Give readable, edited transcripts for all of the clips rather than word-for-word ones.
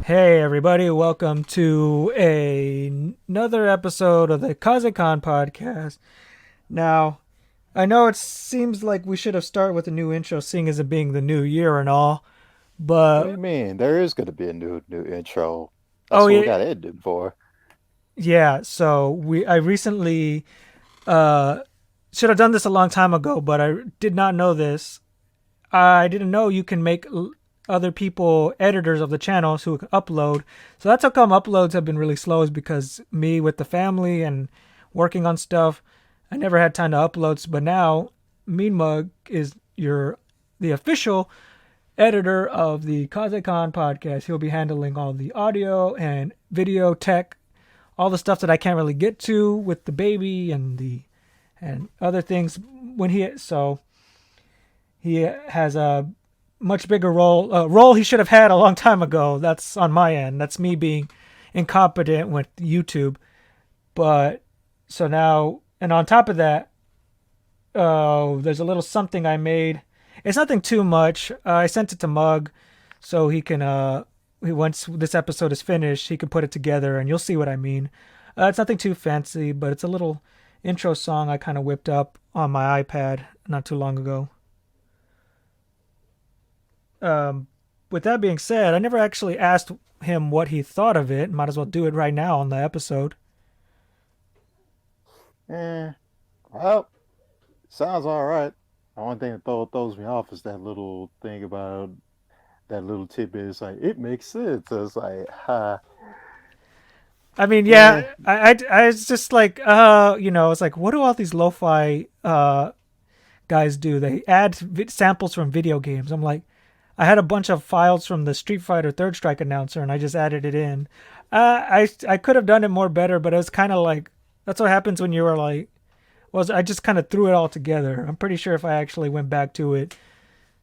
Hey everybody, welcome to another episode of the Kaze-Kan Podcast. Now, I know it seems like we should have started with a new intro, seeing as it being the new year and all, What do but you mean? There is going to be a new intro. oh That's what we yeah, got edited for. yeah. So I recently uh should have done this a long time ago, but I did not know this. I didn't know you can make other people editors of the channels who can upload. So that's how come uploads have been really slow, is because me with the family and working on stuff, I never had time to upload. But now Mean Mug is the official editor of the Kaze-Kan podcast. He'll be handling all the audio and video tech, all the stuff that I can't really get to with the baby and other things when he has a much bigger role he should have had a long time ago. That's on my end. That's me being incompetent with YouTube. But so now, and on top of that, there's a little something I made. It's nothing too much. I sent it to Mug, so he can. Once this episode is finished, he can put it together, and you'll see what I mean. It's nothing too fancy, but it's a little intro song I kind of whipped up on my iPad not too long ago. Um, with that being said, I never actually asked him what he thought of it. Might as well do it right now on the episode. Eh, well, sounds all right. The only thing that throws me off is that little thing about that little tidbit. It's like, it makes sense. It's like, I mean, eh. yeah, I was just like, it's like, what do all these lo-fi guys do? They add samples from video games. I'm like, I had a bunch of files from the Street Fighter Third Strike announcer, and I just added it in. I could have done it more better, but it was kind of like, that's what happens when you were like, was I just kind of threw it all together. I'm pretty sure if I actually went back to it,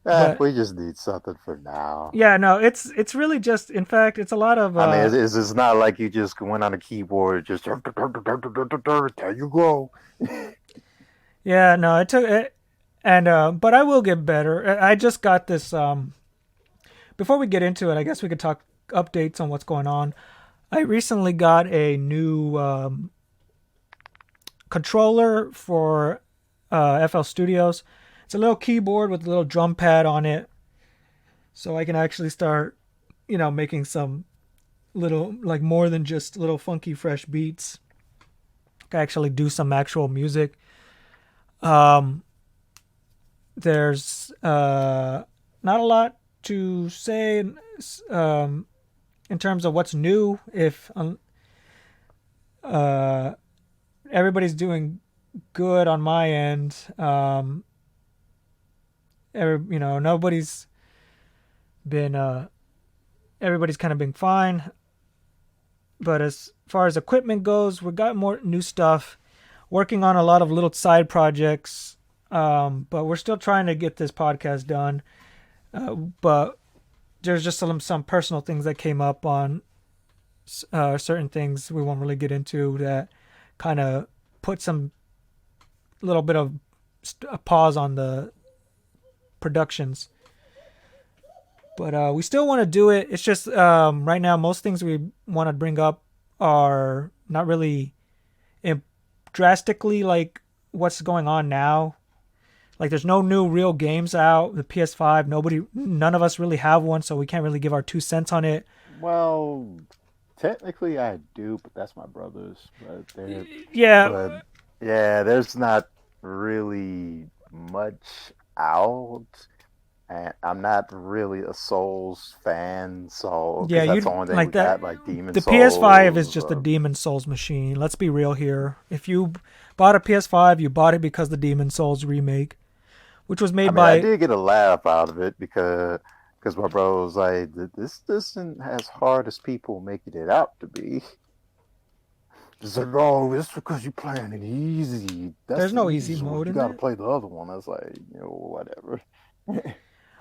but We just need something for now. yeah, no, it's really just, in fact, it's a lot of I mean, it's not like you just went on a keyboard, just there you go. yeah, no, it took it, and but I will get better. I just got this. Before we get into it, I guess we could talk updates on what's going on. I recently got a new controller for FL Studios. It's a little keyboard with a little drum pad on it, so I can actually start, making some little, like, more than just little funky fresh beats. I can actually do some actual music. Um, there's not a lot to say um, in terms of what's new. If uh, everybody's doing good on my end, nobody's been everybody's kind of been fine. But as far as equipment goes, we got more new stuff. Working on a lot of little side projects, but we're still trying to get this podcast done. But there's just some personal things that came up on certain things we won't really get into that kind of put some little bit of a pause on the productions. But we still want to do it. It's just right now most things we want to bring up are not really drastically like what's going on now. Like, there's no new real games out. The PS5, none of us really have one, so we can't really give our 2 cents on it. Well, technically I do, but that's my brother's. Yeah, But yeah, there's not really much out, and I'm not really a Souls fan, so yeah, because that's the you only thing like we that. got, like Demon The PS5 is Souls. just a Demon Souls machine. Let's be real here. If you bought a PS5, you bought it because the Demon Souls remake, which was I made mean, I by. did get a laugh out of it because my bro was like, "This isn't as hard as people making it out to be." It's like, "Oh, it's because you're playing it easy. That's There's the no easy easiest one. mode You in got to it. play the other one." I was like, whatever.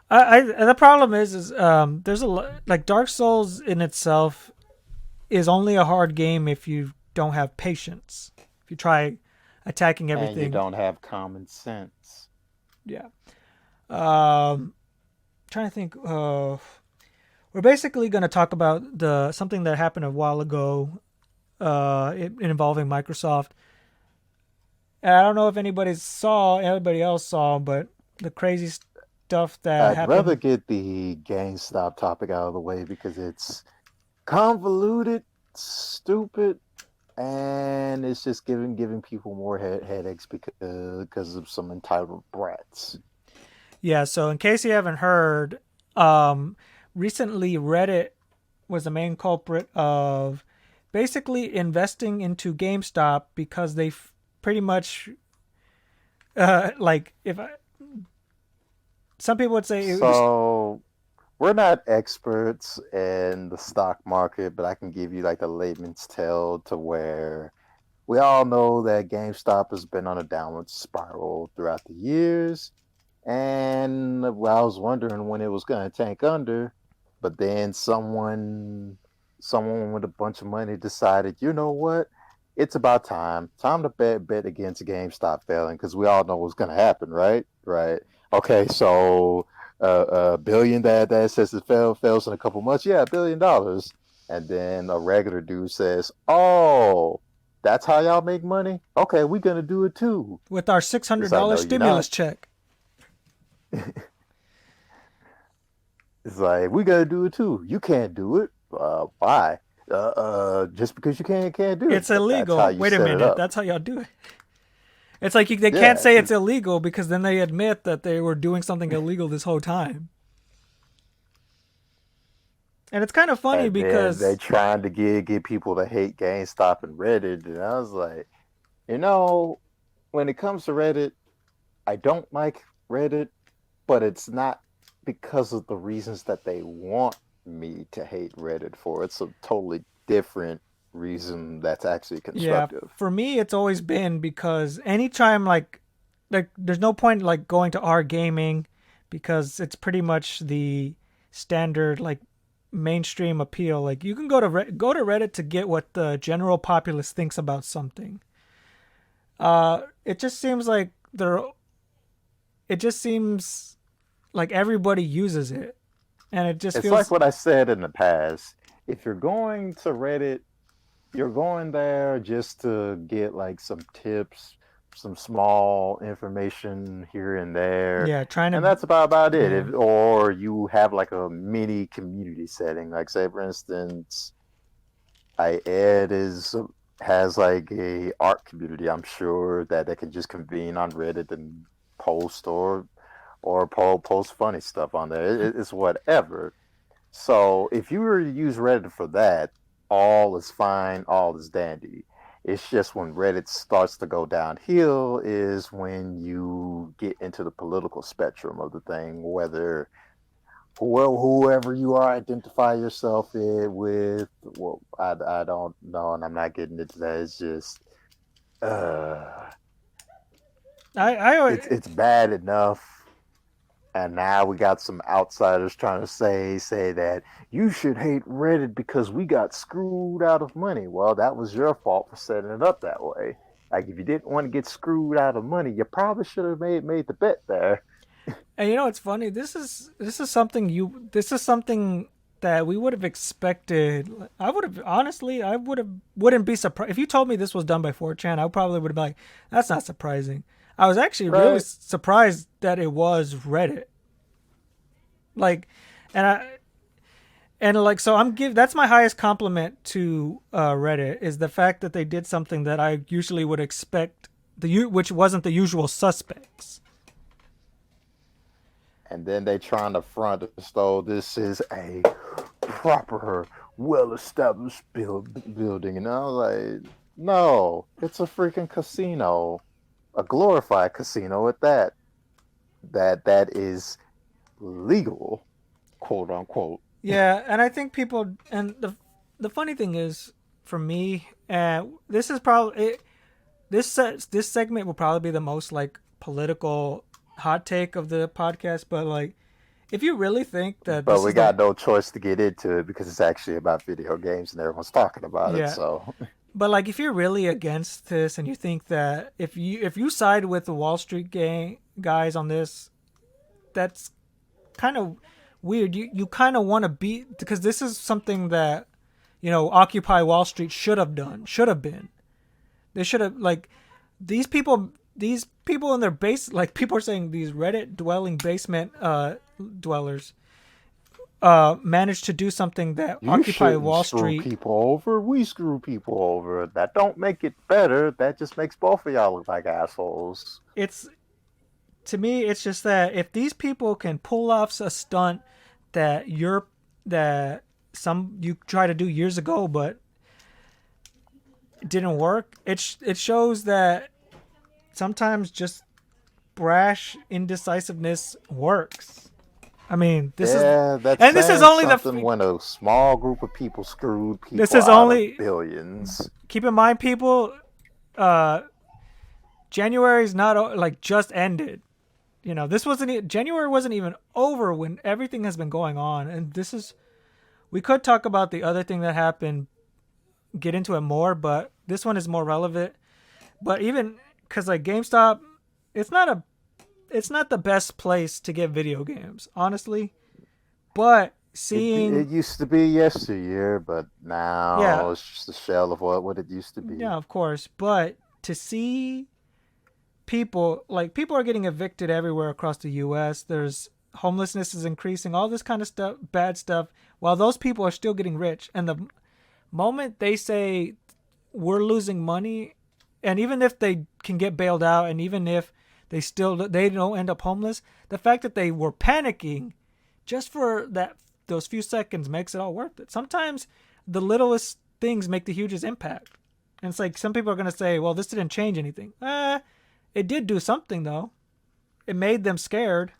The problem is there's like Dark Souls in itself is only a hard game if you don't have patience. If you try attacking And you everything, don't have common sense. yeah. Um, trying to think. we're basically going to talk about the something that happened a while ago, involving Microsoft. And I don't know if anybody else saw, but the crazy stuff that I'd rather happened. get the GameStop topic out of the way because it's convoluted, stupid, and it's just giving people more headaches because of some entitled brats. Yeah, so in case you haven't heard, recently Reddit was the main culprit of basically investing into GameStop because pretty much, like, some people would say it was. So we're not experts in the stock market, but I can give you like a layman's tale to where we all know that GameStop has been on a downward spiral throughout the years. And well, I was wondering when it was going to tank under, but then someone with a bunch of money decided, you know what? It's about time to bet against GameStop failing because we all know what's going to happen, right? Right. Okay, so a billion that says it fails in a couple months, yeah, $1 billion, and then a regular dude says, "Oh, that's how y'all make money? Okay, we're gonna do it too." With our It's like, $600 no, you're not. stimulus check. It's like we gotta do it too. You can't do it. Why? Just because you can't do it. It's But that's how illegal. you Wait a set it minute. up. That's how y'all do it. It's like they can't Yeah. say it's illegal because then they admit that they were doing something illegal this whole time. And it's kind of funny And then they because, trying to get people to hate GameStop and Reddit, and I was like, you know, when it comes to Reddit, I don't like Reddit, but it's not because of the reasons that they want me to hate Reddit for. It's a totally different reason that's actually yeah, constructive. for me, it's always been because anytime, like there's no point like going to our gaming because it's pretty much the standard, like, mainstream appeal. Like, you can go to Reddit to get what the general populace thinks about something. It just seems like it just seems like everybody uses it, and it just It's like feels. what I said in the past. If you're going to Reddit, you're going there just to get like some tips, some small information here and there, Yeah, trying and to. that's about it. Yeah. Or you have like a mini community setting, like say for instance, I Ed is has like a art community. I'm sure that they can just convene on Reddit and post or post funny stuff on there. It's whatever. So if you were to use Reddit for that, all is fine, all is dandy. It's just when Reddit starts to go downhill is when you get into the political spectrum of the thing, whether whoever you are identify yourself with. Well, I don't know, and I'm not getting into that. It's just uh, I it's bad enough. And now we got some outsiders trying to say that you should hate Reddit because we got screwed out of money. Well, that was your fault for setting it up that way. Like if you didn't want to get screwed out of money, you probably should have made the bet there. and you know it's funny. This is something that we would have expected. I would have honestly, I would have wouldn't be surprised if you told me this was done by 4chan. I probably would have been like, that's not surprising. I was actually really Right? surprised that it was Reddit. Like, and I and like so I'm give that's my highest compliment to Reddit is the fact that they did something that I usually would expect which wasn't the usual suspects. And then they trying to front as though this is a proper, well-established building, and I was like, no, it's a freaking casino, a glorified casino at that. That is legal, quote unquote. Yeah, and I think people and the funny thing is for me, this is probably this segment will probably be the most like political hot take of the podcast, but like if you really think that But this we is the got no choice to get into it because it's actually about video games and everyone's talking about it. yeah, So but like if you're really against this and you think that if you side with the Wall Street gang guys on this, that's kind of weird. You kind of want to be, because this is something that, Occupy Wall Street should have done. Should have been. They should have, like, these people in their base, like, people are saying these Reddit dwelling basement dwellers managed to do something that You Occupy shouldn't Wall screw Street. people over. We screw people over. That don't make it better. That just makes both of y'all look like assholes. To me, it's just that if these people can pull off a stunt that you tried to do years ago, but it didn't work, it shows that sometimes just brash indecisiveness works. I mean, this is only when a small group of people screwed people this is out only of billions. Keep in mind, people, January's not like just ended. January wasn't even over when everything has been going on, and we could talk about the other thing that happened, get into it more, but this one is more relevant. But even because like GameStop, it's not the best place to get video games, honestly. But seeing it used to be yesteryear, but now it's just a shell of what it used to be. Yeah, of course. But to see people are getting evicted everywhere across the U.S. There's homelessness is increasing, all this kind of stuff, bad stuff, while those people are still getting rich. And the moment they say we're losing money, and even if they can get bailed out, and even if they don't end up homeless, the fact that they were panicking just for those few seconds makes it all worth it. Sometimes the littlest things make the hugest impact. And it's like some people are going to say, well, this didn't change anything. It did do something, though. It made them scared.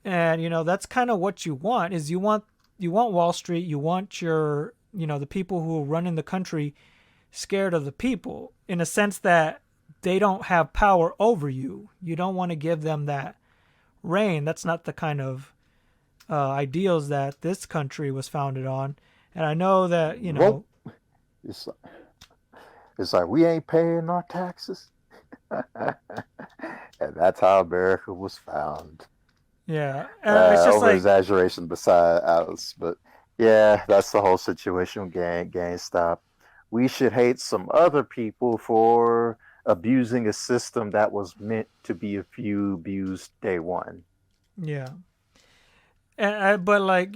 And, that's kind of what you want, is you want Wall Street, you want your, the people who are running the country scared of the people, in a sense that they don't have power over you. You don't want to give them that reign. That's not the kind of ideals that this country was founded on. And I know that, Well, it's like we ain't paying our taxes. And that's how America was found. Yeah. It's just over exaggeration beside us. But yeah, that's the whole situation with GameStop. We should hate some other people for abusing a system that was meant to be abused day one. Yeah. But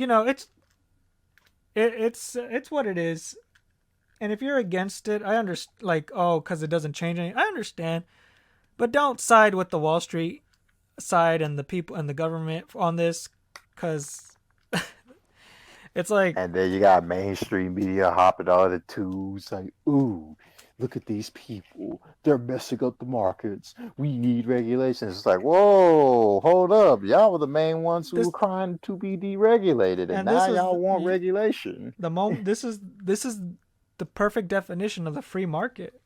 it's what it is. And if you're against it, I understand, because it doesn't change anything. I understand. But don't side with the Wall Street side and the people and the government on this, because it's like... And then you got mainstream media hopping on it too. It's like, ooh, look at these people. They're messing up the markets. We need regulations. It's like, whoa, hold up. Y'all were the main ones who were trying to be deregulated. And now y'all want regulation. This is the perfect definition of the free market.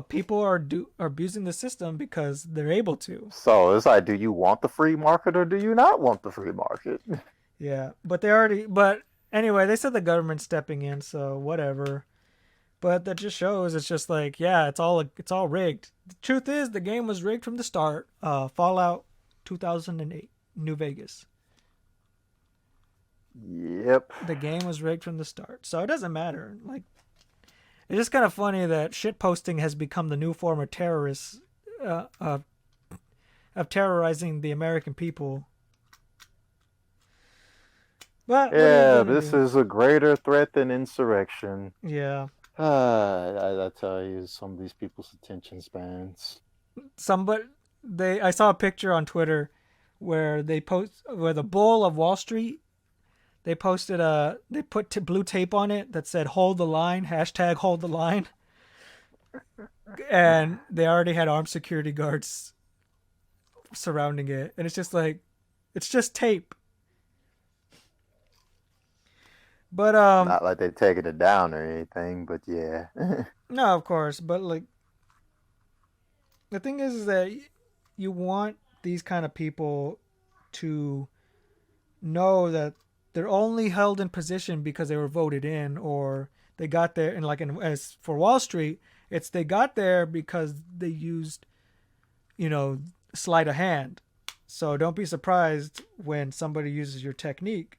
People are abusing the system because they're able to. So it's like, do you want the free market or do you not want the free market? Yeah, but anyway, they said the government's stepping in, so whatever. But that just shows it's just like, yeah, it's all rigged. The truth is, the game was rigged from the start. Fallout 2008, New Vegas. Yep. The game was rigged from the start, so it doesn't matter. Like, it's just kind of funny that shit posting has become the new form of terrorists, of terrorizing the American people. But yeah, this is a greater threat than insurrection. Yeah. I tell you, some of these people's attention spans. I saw a picture on Twitter where the bull of Wall Street, they posted they put blue tape on it that said "Hold the line," #Hold the line, and they already had armed security guards surrounding it, and it's just like, it's just tape. But not like they've taken it down or anything, but yeah. No, of course, but like, the thing is that you want these kind of people to know that they're only held in position because they were voted in, or they got there. And as for Wall Street, they got there because they used, sleight of hand. So don't be surprised when somebody uses your technique.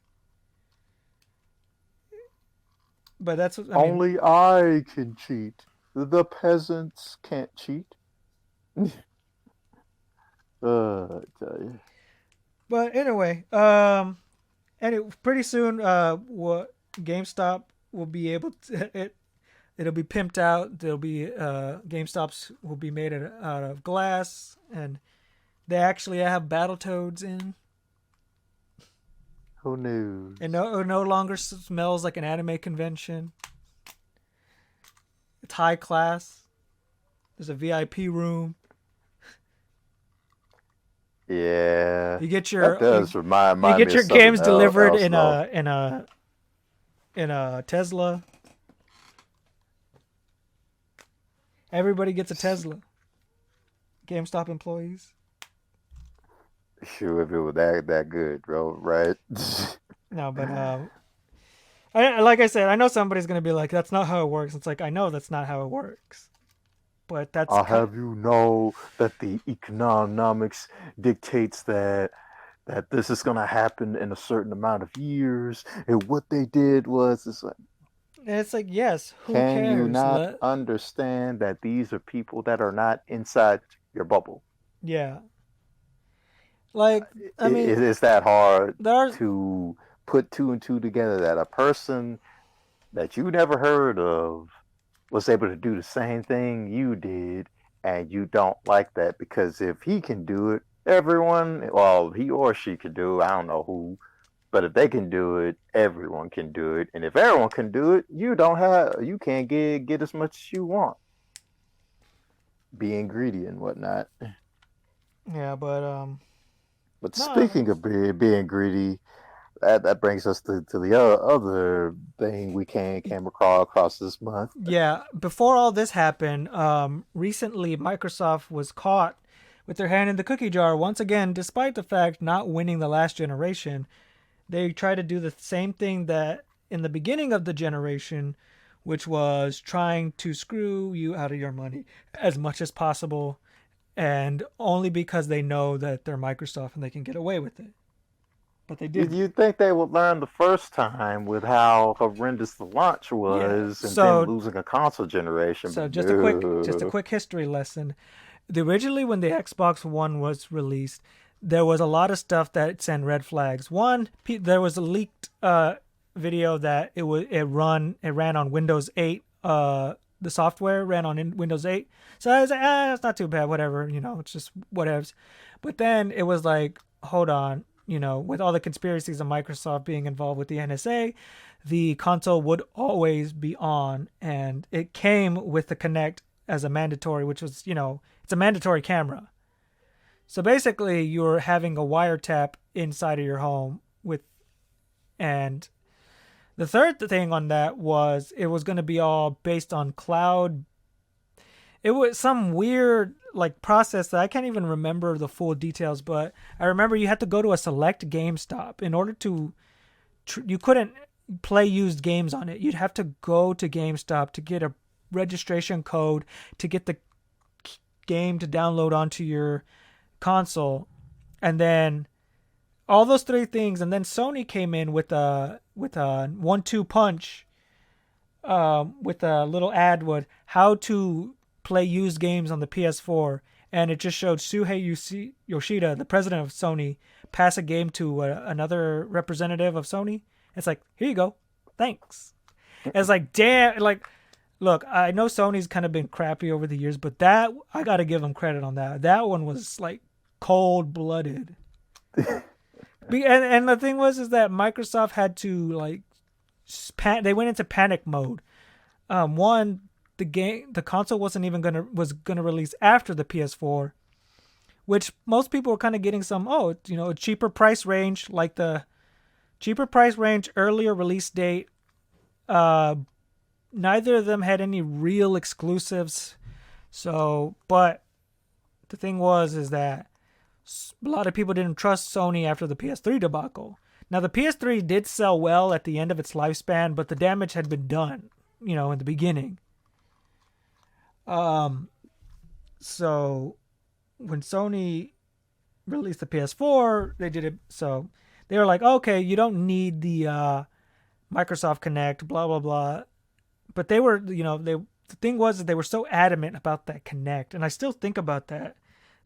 But that's what I mean. Only I can cheat. The peasants can't cheat. I tell you. But anyway, and pretty soon, what GameStop will be able to it'll be pimped out. There'll be GameStops will be made out of glass, and they actually have Battletoads in. Who knew? It no longer smells like an anime convention. It's high class. There's a VIP room. Yeah, You get that does remind you me get of your something games delivered else, in though. a Tesla. Everybody gets a Tesla. GameStop employees. Shoot, if it was that good, bro, right? No, but like I said, I know somebody's gonna be like, "That's not how it works." It's like I know that's not how it works, but that's I'll have you know that the economics dictates that this is gonna happen in a certain amount of years, and what they did was it's like yes, who can you cares? not understand that these are people that are not inside your bubble? Yeah, like I mean, It's that hard there's to put two and two together that a person that you never heard of was able to do the same thing you did, and you don't like that because if he can do it, everyone, well, he or she could do it, I don't know who, but if they can do it, everyone can do it, and if everyone can do it, you can't get as much as you want, being greedy and whatnot. yeah, but But no, speaking of being greedy, that brings us to the other thing we came across this month. yeah. Before all this happened, recently Microsoft was caught with their hand in the cookie jar once again, despite the fact not winning the last generation. They tried to do the same thing that in the beginning of the generation, which was trying to screw you out of your money as much as possible, and only because they know that they're Microsoft and they can get away with it. But they didn't. You'd think they would learn the first time with how horrendous the launch Yeah. was, and then So losing a console generation, so but just a no. quick history lesson. Originally when the Xbox One was released, there was a lot of stuff that sent red flags. One, there was a leaked video that it ran on Windows 8. The software ran on Windows 8. So I was like, it's not too bad, whatever, it's just whatevs. But then it was like, hold on, with all the conspiracies of Microsoft being involved with the NSA, the console would always be on, and it came with the Kinect as a mandatory, which was, it's a mandatory camera. So basically, you're having a wiretap inside of your home and the third thing on that was it was going to be all based on cloud. It was some weird like process that I can't even remember the full details, but I remember you had to go to a select GameStop in order to. You couldn't play used games on it. You'd have to go to GameStop to get a registration code to get the game to download onto your console, and then all those three things, and then Sony came in with a 1-2 punch, with a little ad with how to play used games on the PS4, and it just showed Shuhei Yoshida, the president of Sony, pass a game to another representative of Sony. It's like, here you go, thanks. And it's like, damn, like, look, I know Sony's kind of been crappy over the years, but that I got to give them credit on that. That one was like cold blooded. And the thing is that Microsoft had to like they went into panic mode. One, the console was gonna release after the PS4, which most people were kind of getting a cheaper price range, like the cheaper price range, earlier release date. Neither of them had any real exclusives. So, but the thing is that a lot of people didn't trust Sony after the PS3 debacle. Now, the PS3 did sell well at the end of its lifespan, but the damage had been done, in the beginning. So when Sony released the PS4, they did it. So they were like, okay, you don't need the Microsoft Connect, blah blah blah. But they were, the thing was that they were so adamant about that Connect, and I still think about that.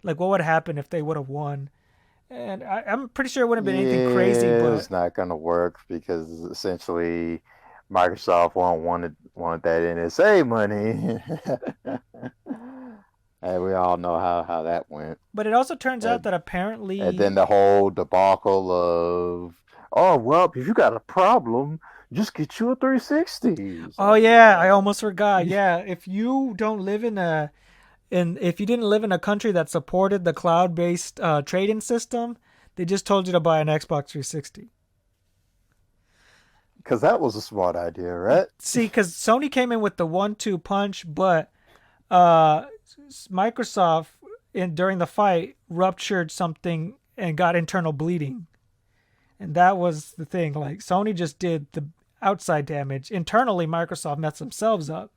Like, what would happen if they would have won? And I'm pretty sure it wouldn't have been anything crazy, Yeah, but it's not gonna work because essentially Microsoft wanted that NSA money. And we all know how that went. it also turns out And that and then apparently, the whole debacle of, oh well, if you got a problem, just get you a 360. It's oh like, yeah, I almost forgot. Yeah, if you don't live if you didn't live in a country that supported the cloud-based trading system, they just told you to buy an Xbox 360. because that was a smart idea, right? See, because Sony came in with the one-two punch, but uh, Microsoft during the fight ruptured something and got internal bleeding, and that was the thing. Like Sony just did the outside damage. Internally, Microsoft messed themselves up.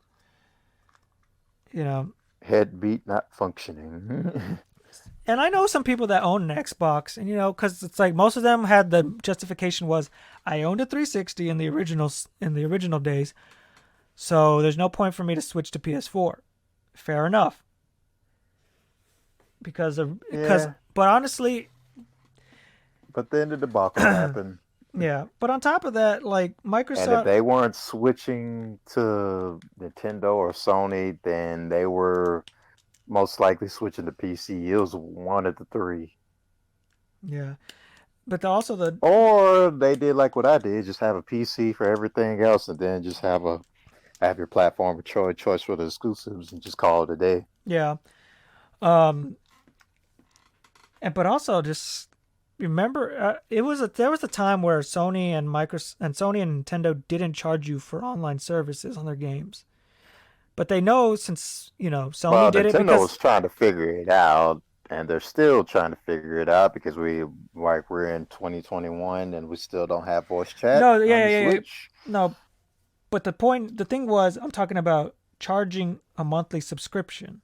You know, Head beat not functioning. and I know some people that own an Xbox, and because it's like most of them had the justification was I owned a 360 in the original days, so there's no point for me to switch to PS4. Fair enough. Because Yeah, but honestly, but then the debacle happened. yeah. But on top of that, like And if Microsoft, they weren't switching to Nintendo or Sony, then they were most likely switching to PC. It was one of the three. yeah. But also the Or they did like what I did, just have a PC for everything else and then just have your platform of choice for the exclusives and just call it a day. yeah. Um. But also just remember, there was a time where Sony and Nintendo didn't charge you for online services on their games. But they know since Sony Well, did it Nintendo because was trying to figure it out, and they're still trying to figure it out because we're in 2021 and we still don't have voice chat no, on yeah, the yeah, yeah, Switch. no. But the thing was, I'm talking about charging a monthly subscription.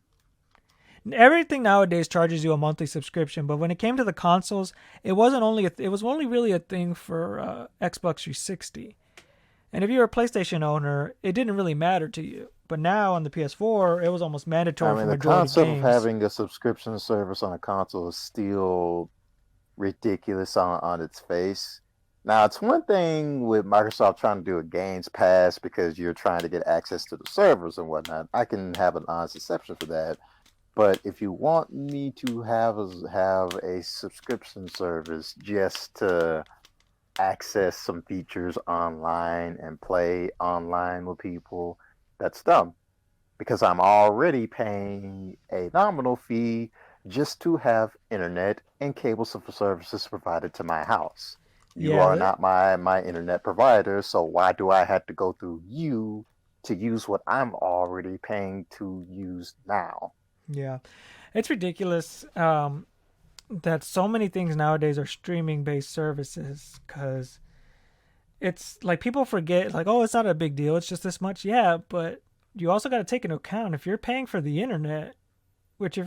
Everything nowadays charges you a monthly subscription, but when it came to the consoles, it was only really a thing for Xbox 360. And if you were a PlayStation owner, it didn't really matter to you. But now on the PS4, it was almost I mandatory for mean, the majority concept of games. having a subscription service on a console is still ridiculous on its face. Now, it's one thing with Microsoft trying to do a Games Pass because you're trying to get access to the servers and whatnot. I can have an honest exception for that. But if you want me to have a subscription service just to access some features online and play online with people, that's dumb because I'm already paying a nominal fee just to have internet and cable services provided to my house. You Yeah, are not my internet provider, so why do I have to go through you to use what I'm already paying to use now? yeah, it's ridiculous that so many things nowadays are streaming based services because it's like people forget like, oh, it's not a big deal, it's just this much. Yeah, but you also got to take into account if you're paying for the internet, which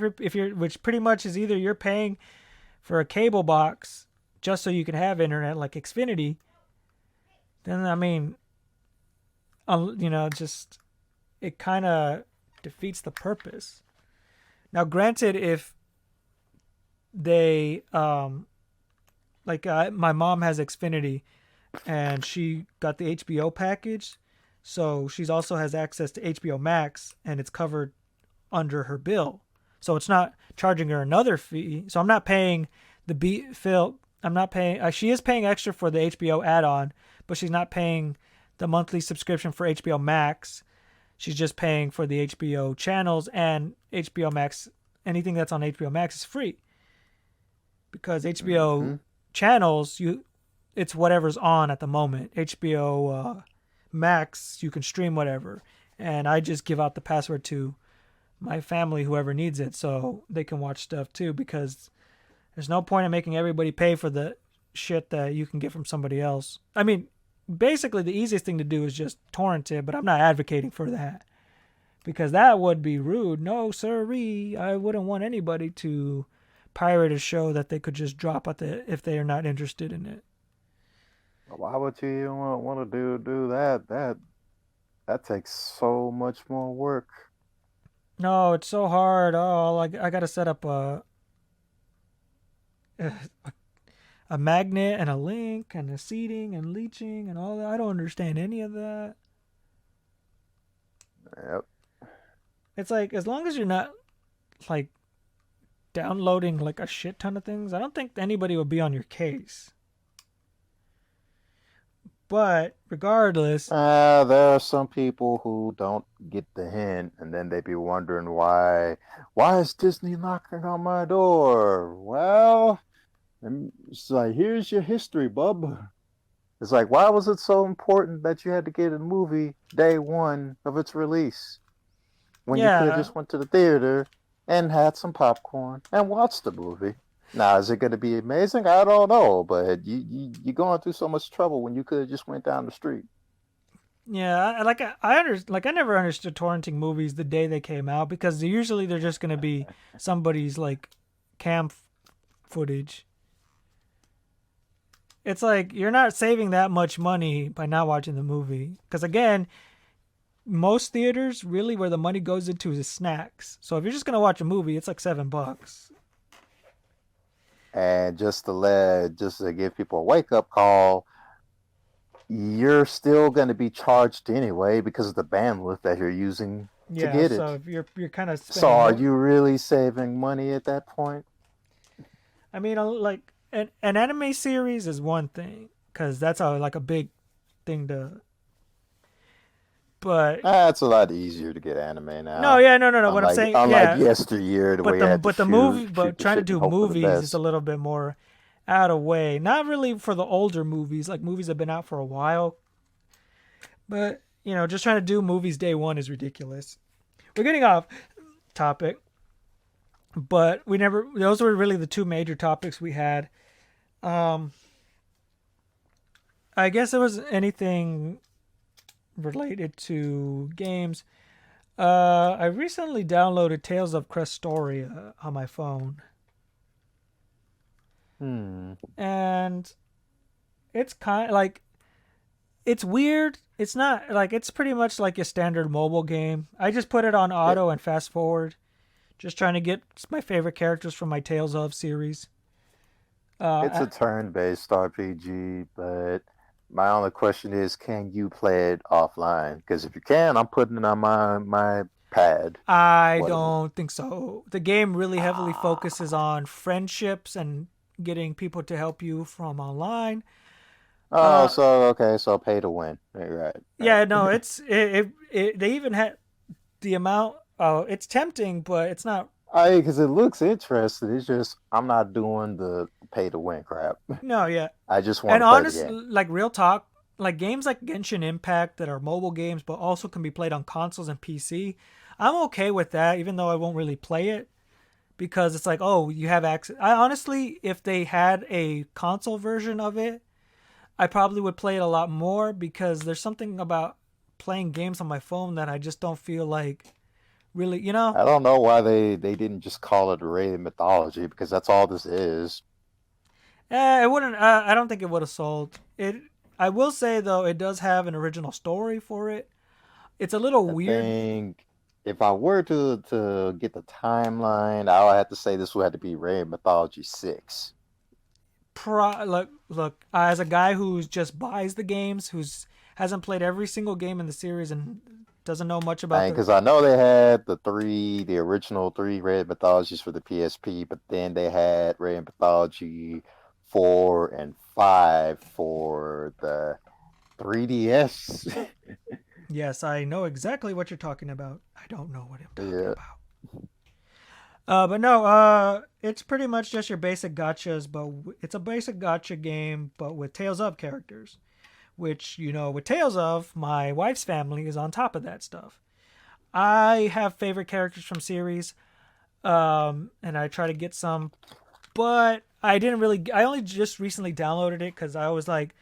pretty much is either you're paying for a cable box just so you can have internet like Xfinity, then I mean, just it kind of defeats the purpose. Now, granted, if they my mom has Xfinity and she got the HBO package, so she's also has access to HBO Max and it's covered under her bill. So it's not charging her another fee. So I'm not paying the beat Phil. I'm not paying. She is paying extra for the HBO add-on, but she's not paying the monthly subscription for HBO Max. She's just paying for the HBO channels and HBO Max. Anything that's on HBO Max is free because HBO Mm-hmm. channels it's whatever's on at the moment. HBO Max, you can stream whatever, and I just give out the password to my family, whoever needs it, so they can watch stuff too. Because there's no point in making everybody pay for the shit that you can get from somebody else. I mean, basically the easiest thing to do is just torrent it, but I'm not advocating for that because that would be rude. No, sirree, I wouldn't want anybody to pirate a show that they could just drop at if they are not interested in it. Why would you even want to do that? That takes so much more work. No, it's so hard. Oh, like I gotta set up a a magnet and a link and a seeding and leeching and all that. I don't understand any of that. Yep. It's like as long as you're not like downloading like a shit ton of things, I don't think anybody would be on your case. But regardless, There are some people who don't get the hint, and then they be wondering why is Disney knocking on my door? Well, it's like, here's your history, bub. It's like, why was it so important that you had to get a movie day one of its release when you could have yeah, just went to the theater and had some popcorn and watched the movie? Now, is it going to be amazing? I don't know, but you're going through so much trouble when you could have just went down the street. yeah, I never understood torrenting movies the day they came out because usually they're just gonna be somebody's like footage. It's like you're not saving that much money by not watching the movie because again, most theaters really where the money goes into is snacks. So if you're just gonna watch a movie, it's like $7. And just to give people a wake up call, you're still going to be charged anyway because of the bandwidth that you're using to Yeah, get so it. if you're kind of So spending are more. you really saving money at that point? I mean, like an anime series is one thing because that's like a big thing to. But It's a lot easier to get anime no, now. yeah, no. What I'm Unlike saying, unlike yeah, yesteryear, the way you had to but the movie, shoot but the trying to shit and do hope for the movies is a best. little bit more out of way. Not really for the older movies, like movies that have been out for a while. But just trying to do movies day one is ridiculous. We're getting off topic, but we never. Those were really the two major topics we had. Um, I guess it was anything related to games. I recently downloaded Tales of Crestoria on my phone, Hmm. and it's kind of like it's weird. It's not like it's pretty much like a standard mobile game. I just put it on It, auto and fast forward, just trying to get my favorite characters from my Tales of series. it's Uh, a turn-based RPG, but my only question is, can you play it offline? Because if you can, I'm putting it on my pad. I What? don't think so. The game really heavily focuses on friendships and getting people to help you from online. Oh, Uh, so okay, so pay to win. Right, yeah, right. no, they even had the amount. Oh, it's tempting, but it's not. Because it looks interesting. It's just I'm not doing the pay to win crap. No, yeah, I just want and to play the honestly, game. like real talk, like games like Genshin Impact that are mobile games, but also can be played on consoles and PC. I'm okay with that, even though I won't really play it because it's like, oh, you have access. I honestly, if they had a console version of it, I probably would play it a lot more because there's something about playing games on my phone that I just don't feel like really, I don't know why they didn't just call it Raid Mythology because that's all this is. it wouldn't. I don't think it would have sold it. I will say though, it does have an original story for it. It's a little I weird. think if I were to get the timeline, I would have to say this would have to be Raid Mythology 6. Look, as a guy who's just buys the games, who's hasn't played every single game in the series and doesn't know much about the. Because I know they had the original three Raid Mythologies for the PSP, but then they had Raid Mythology 4 and 5 for the 3DS. Yes, I know exactly what you're talking about. I don't know what I'm talking Yeah. about. But no, it's pretty much just your basic gotchas, but it's a basic gotcha game, but with Tales of characters. Which, with Tales of, my wife's family is on top of that stuff. I have favorite characters from series, and I try to get some, but I didn't really. I only just recently downloaded it because I was like,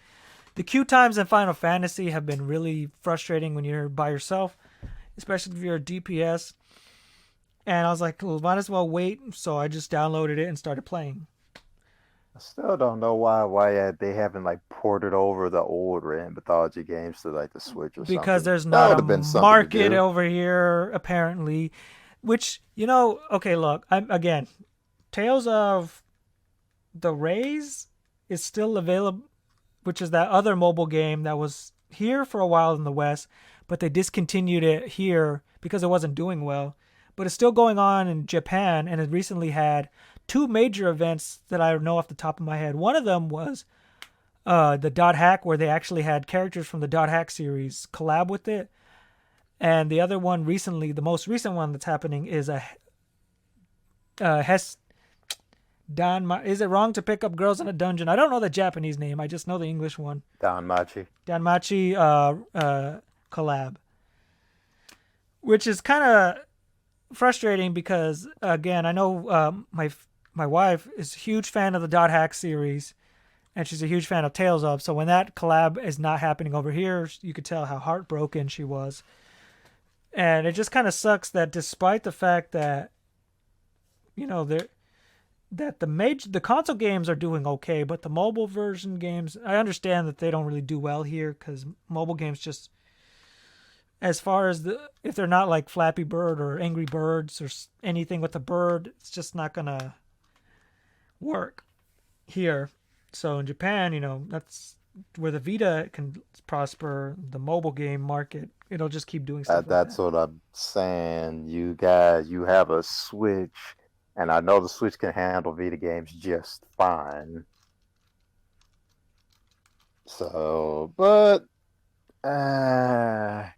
the queue times in Final Fantasy have been really frustrating when you're by yourself, especially if you're a DPS. And I was like, well, might as well wait. So I just downloaded it and started playing. I still don't know why they haven't like ported over the old Red Mythology games to like the Switch or Because something. there's That not would a have been something to market do. over here, apparently. Which, okay, look, again, Tales of the Rays is still available, which is that other mobile game that was here for a while in the West, but they discontinued it here because it wasn't doing well. But it's still going on in Japan, and it recently had two major events that I know off the top of my head. One of them was the Dot Hack, where they actually had characters from the Dot Hack series collab with it. And the other one recently, the most recent one that's happening is a Hes is it wrong to pick up girls in a dungeon? I don't know the Japanese name. I just know the English one. Don Machi. Danmachi collab, which is kind of frustrating because again, I know my wife is a huge fan of the Dot Hack series, and she's a huge fan of Tales of. So when that collab is not happening over here, you could tell how heartbroken she was. And it just kind of sucks that despite the fact that the console games are doing okay, but the mobile version games, I understand that they don't really do well here because mobile games just, as far as if they're not like Flappy Bird or Angry Birds or anything with a bird, it's just not gonna work here. So in Japan, that's where the Vita can prosper. The mobile game market, it'll just keep doing stuff like That's that. what I'm saying. You guys, you have a Switch, and I know the Switch can handle Vita games just fine. So, but I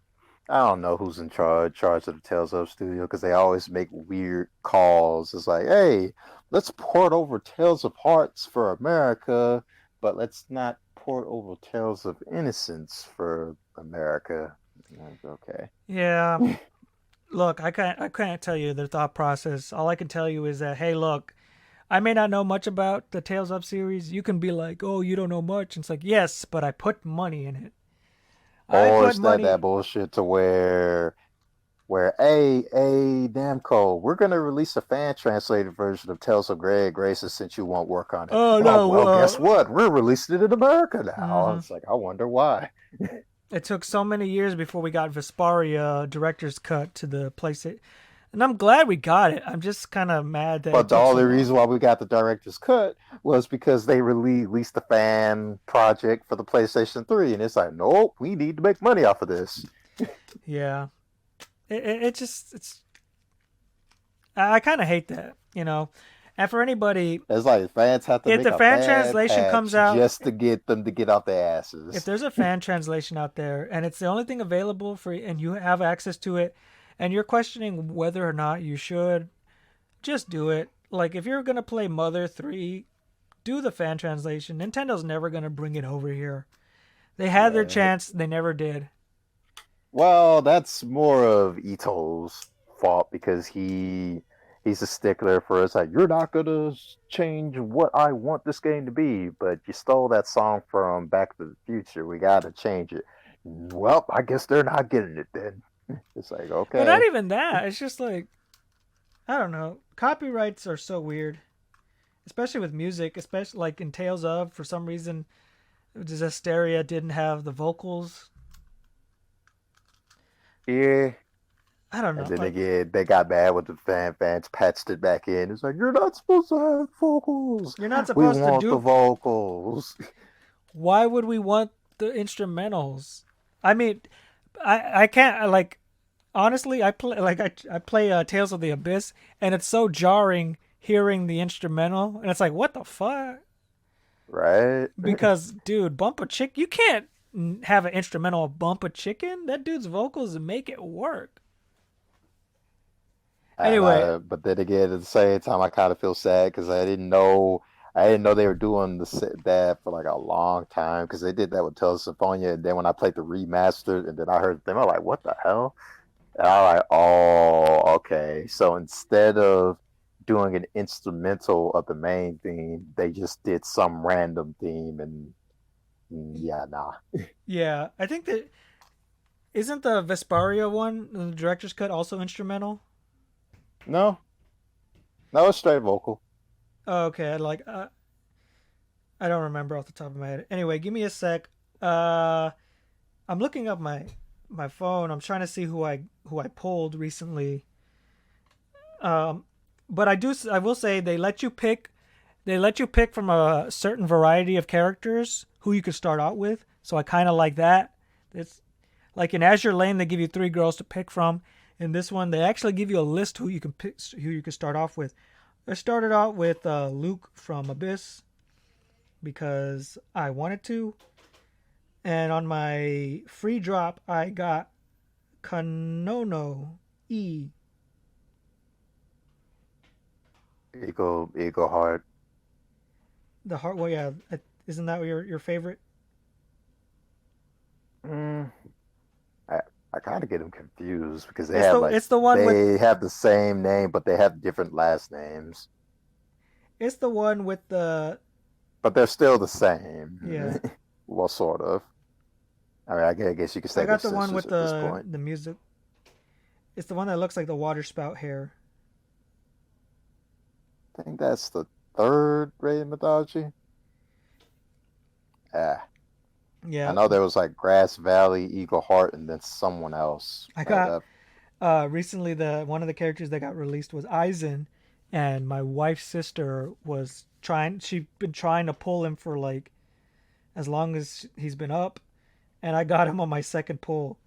don't know who's in charge of the Tales of Studio because they always make weird calls. It's like, hey, let's port over Tales of Hearts for America, but let's not port over Tales of Innocence for America. Like, okay. Yeah, look, I can't tell you their thought process. All I can tell you is that, hey, look, I may not know much about the Tales of series. You can be like, oh, you don't know much. And it's like, yes, but I put money in it. I Or put is that money. bullshit to where hey Namco, we're gonna release a fan translated version of Tales of Graces since you won't work on it. Oh Oh no. well, guess what? We're releasing it in America now. Mhm. It's like I wonder why. It took so many years before we got Vesparia director's cut to the PlayStation, and I'm glad we got it. I'm just kind of mad that it But the took so only long. reason why we got the director's cut was because they released the fan project for the PlayStation 3, and it's like, nope, we need to make money off of this. Yeah, it just it's I kind of hate that. And for anybody, It's like fans have to if make the a fan fan translation comes patch out, just to get them to get off their if asses. there's a fan translation out there and it's the only thing available for and you have access to it and you're questioning whether or not you should, just do it. Like if you're going to play Mother 3, do the fan translation. Nintendo's never going to bring it over here. They had their Right. chance, they never did. Well, that's more of Ito's fault because he's a stickler for us. Like, you're not gonna change what I want this game to be, but you stole that song from Back to the Future. We gotta change it. Well, I guess they're not getting it then. It's like, But not okay. even that. It's just like I don't know. Copyrights are so weird, especially with music, especially like in Tales of for some reason Zesteria didn't have the vocals. Yeah. I don't And know. then Like they got mad with the fans patched it back in. It's like, you're not supposed to have vocals. you're not We supposed to want the do. vocals. Why would we want the instrumentals? I mean, I can't like honestly. I play Tales of the Abyss, and it's so jarring hearing the instrumental, and it's like what the fuck? Right? Because dude, Bump a Chick, you can't have an instrumental of Bump a Chicken. That dude's vocals make it work. And Anyway, but then again, at the same time, I kind of feel sad because I didn't know they were doing that for like a long time because they did that with Tales of Symphonia, and then when I played the remastered, and then I heard them, I'm like, what the hell? And I'm like, oh, okay. So instead of doing an instrumental of the main theme, they just did some random theme, and yeah, nah. yeah, I think that isn't the Vesparia one, the director's cut, also instrumental? No, no, it's straight vocal. Oh, okay, I don't remember off the top of my head. Anyway, give me a sec. Uh, I'm looking up my phone. I'm trying to see who I pulled recently. Um, but I will say they let you pick. They let you pick from a certain variety of characters who you could start out with. So I kind of like that. It's like in Azure Lane, they give you three girls to pick from. In this one, they actually give you a list who you can pick, who you can start off with. I started out with Luke from Abyss because I wanted to, and on my free drop, I got Kanono E. Eagle Heart. The heart. Well, yeah, isn't that your favorite? Mm, I I kind of get them confused because It's the one with they have the same name, but they have different last names, it's the one with the but they're still the same. yeah. Well, sort of. I mean, I guess you could I say they're got the one sisters with at this point. the music. It's the one that looks like the water spout hair. I think that's the third Ray mythology. Ah, I Yeah, know there was like Grass Valley, Eagle Heart, and then someone else. I got recently the one of the characters that got released was Aizen, and my wife's sister was trying. She'd been trying to pull him for like as long as he's been up, and I got him on my second pull.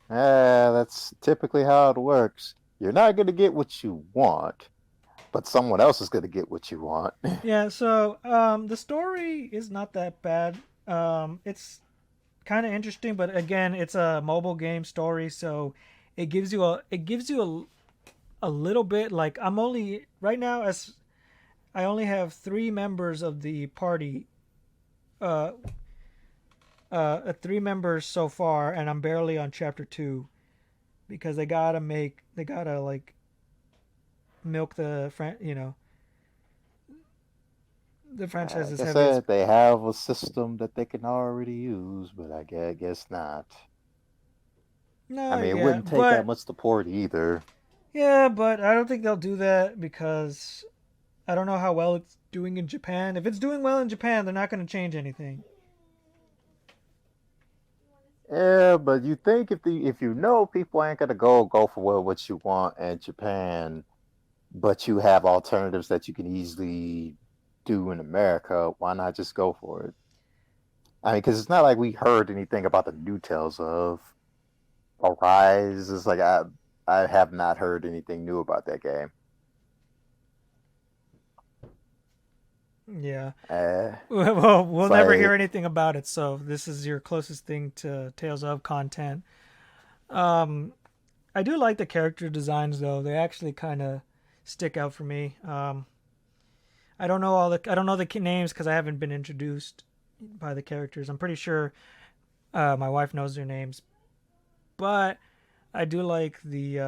That's typically how it works. You're not going to get what you want, but someone else is going to get what you want. Yeah, so the story is not that bad. It's kind of interesting, but again, it's a mobile game story, so it gives you a little bit like I'm only right now as I only have three members of the party, uh, three members so far, and I'm barely on chapter two because they gotta like milk the the franchise Like as I heavy as said, they have a system that they can already use, but guess not. I no, mean, it yeah, wouldn't take that but much to port either. yeah, but I don't think they'll do that because I don't know how well it's doing in Japan. If it's doing well in Japan, they're not going to change anything. Yeah, but you think if you know people ain't gonna go for what you want in Japan, but you have alternatives that you can easily do in America, why not just go for it? I mean, because it's not like we heard anything about the new Tales of Arise. It's like I have not heard anything new about that game. Yeah. Uh, Well, we'll it's never hear like anything about it, so this is your closest thing to Tales of content. Um, I do like the character designs though. They actually kind of stick out for me. I don't know the names because I haven't been introduced by the characters. I'm pretty sure my wife knows their names, but I do like the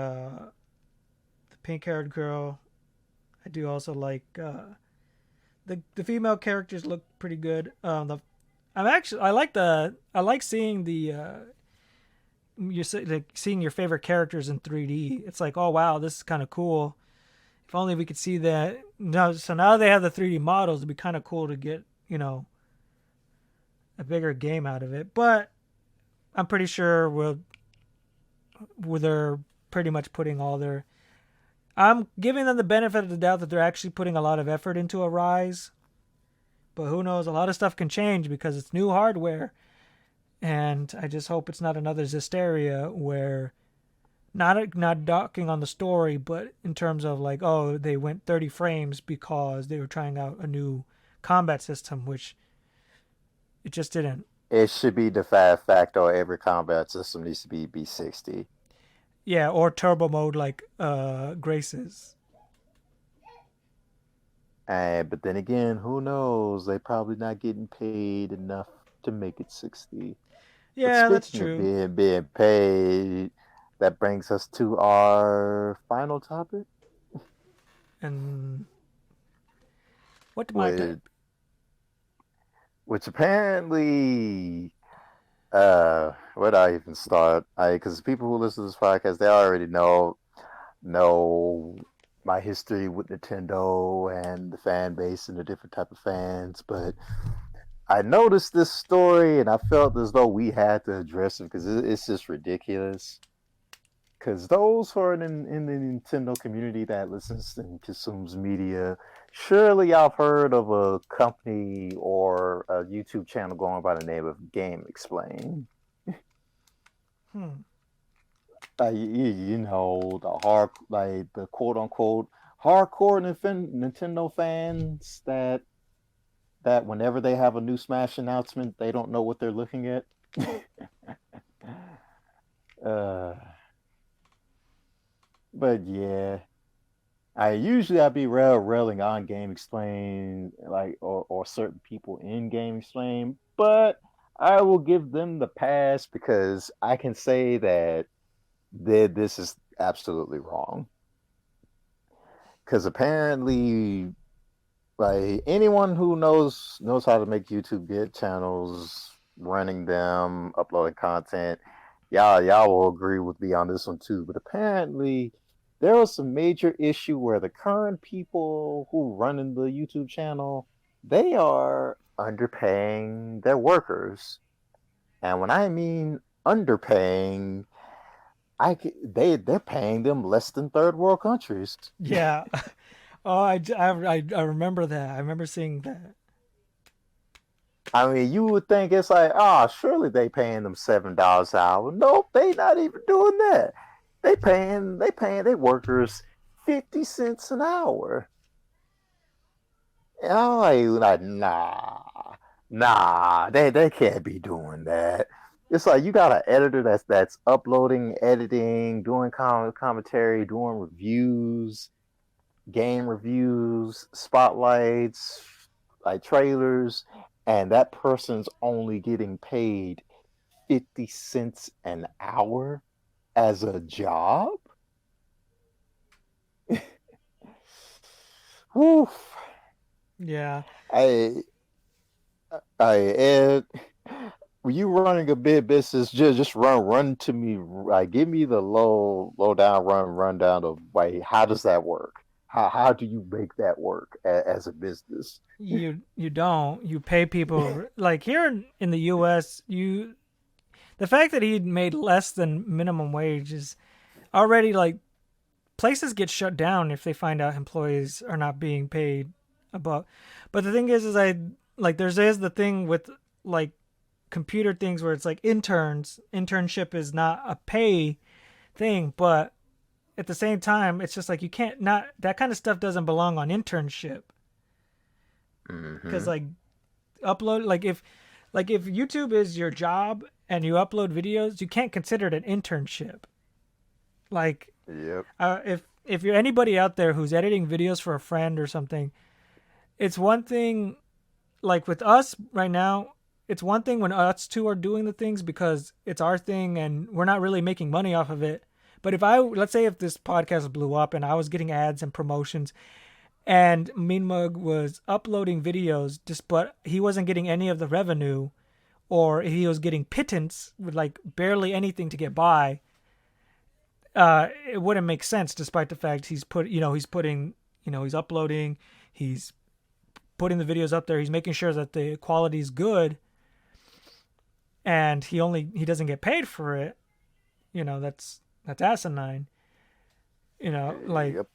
pink haired girl. I do also like the female characters look pretty good. The I like seeing the like seeing your favorite characters in 3D. It's like, oh wow, this is kind of cool. If only we could see that. No, so now they have the 3D models. It'd be kind of cool to get a bigger game out of it. But I'm pretty sure they're pretty much putting all their. I'm giving them the benefit of the doubt that they're actually putting a lot of effort into a Rise. But who knows? A lot of stuff can change because it's new hardware. And I just hope it's not another Zestiria where not docking on the story, but in terms of like, oh, they went 30 frames because they were trying out a new combat system, which it just didn't. it should be the factor. Every combat system needs to be B60. Yeah, or turbo mode like Grace's. And but then again, who knows? They probably not getting paid enough to make it 60. But Yeah, that's speaking of true. being paid, that brings us to our final topic, And what my which apparently where do I even start? I Because people who listen to this podcast, they already know. know my history with Nintendo and the fan base and the different type of fans, but I noticed this story and I felt as though we had to address it because it's just ridiculous. Because those who are in the Nintendo community that listens and consumes media, surely I've heard of a company or a YouTube channel going by the name of Game Explain. Hmm. You know, the hard, like the quote unquote hardcore Nintendo fans that whenever they have a new Smash announcement, they don't know what they're looking at. uh, but yeah, I'd be railing on Game Explain, like or certain people in Game Explain, but I will give them the pass because I can say that this is absolutely wrong. Because apparently, like anyone who knows how to make YouTube get channels, running them, uploading content, y'all will agree with me on this one too. But apparently, there was some major issue where the current people who running the YouTube channel they are underpaying their workers, and when I mean underpaying, they're paying them less than third world countries. Yeah. Oh, I remember that. I remember seeing that. I mean, you would think it's like, oh, surely they paying them $7 an hour. Nope, they not even doing that. They paying their workers 50 cents an hour. And I'm like, nah, they can't be doing that. It's like you got an editor that's uploading, editing, doing commentary, doing reviews, game reviews, spotlights, like trailers, and that person's only getting paid 50 cents an hour as a job? Woof. Yeah. I, Ed, when you running a big business, just run to me. Like, give me the low down rundown of like how does that work? How do you make that work as a business? You don't. You pay people like here in the US, you the fact that he made less than minimum wage is already like places get shut down if they find out employees are not being paid above. But the thing is I like there's the thing with like computer things where it's like internship is not a pay thing, but at the same time it's just like you can't not that kind of stuff doesn't belong on internship because Mm-hmm. like upload like if YouTube is your job and you upload videos, you can't consider it an internship. Like Yep. if you're anybody out there who's editing videos for a friend or something, it's one thing like with us right now, it's one thing when us two are doing the things because it's our thing and we're not really making money off of it. But if I let's say if this podcast blew up and I was getting ads and promotions and Mean Mug was uploading videos just but he wasn't getting any of the revenue or he was getting pittance with like barely anything to get by, it wouldn't make sense despite the fact he's putting he's uploading, he's putting the videos up there, he's making sure that the quality is good and he doesn't get paid for it. That's asinine. Like Yep.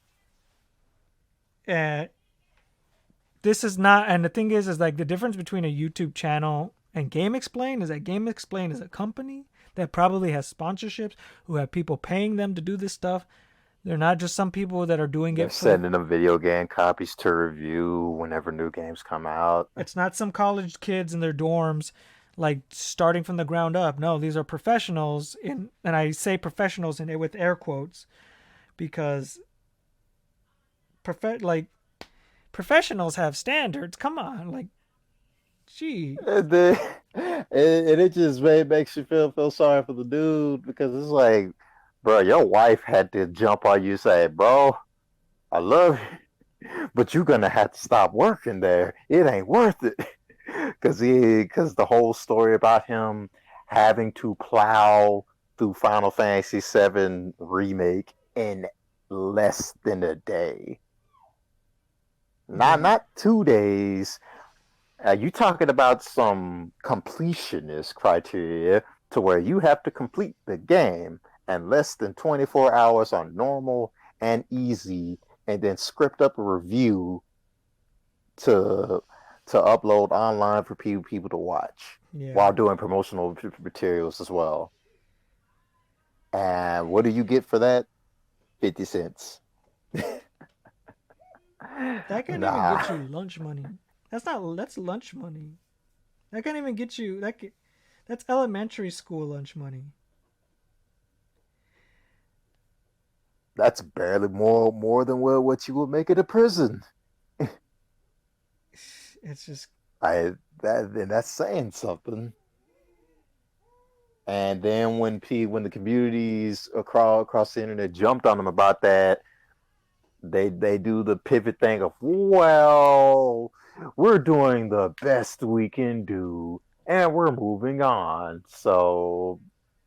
uh, this is not, and the thing is like the difference between a YouTube channel and Game Explain is that Game Explain is a company that probably has sponsorships who have people paying them to do this stuff. They're not just some people that are doing They're it for the. sending them video game copies to review whenever new games come out. It's not some college kids in their dorms like starting from the ground up. No, these are professionals and I say professionals in with air quotes because like professionals have standards. Come on, like gee. And then, and it just makes you feel sorry for the dude because it's like, bro, your wife had to jump on you and say, bro, I love you, but you're gonna have to stop working there. It ain't worth it. Because the whole story about him having to plow through Final Fantasy VII remake in less than a day. Yeah. Not 2 days. You talking about some completionist criteria to where you have to complete the game in less than 24 hours on normal and easy, and then script up a review to upload online for people to watch Yeah. while doing promotional materials as well. And what do you get for that? 50 cents. That can't even Nah, get you lunch money. That's lunch money. That can't even get you that's elementary school lunch money. that's barely more than what you would make at a prison. It's just That's saying something. And then when the communities across the internet jumped on them about that, they do the pivot thing of, well, we're doing the best we can do and we're moving on. So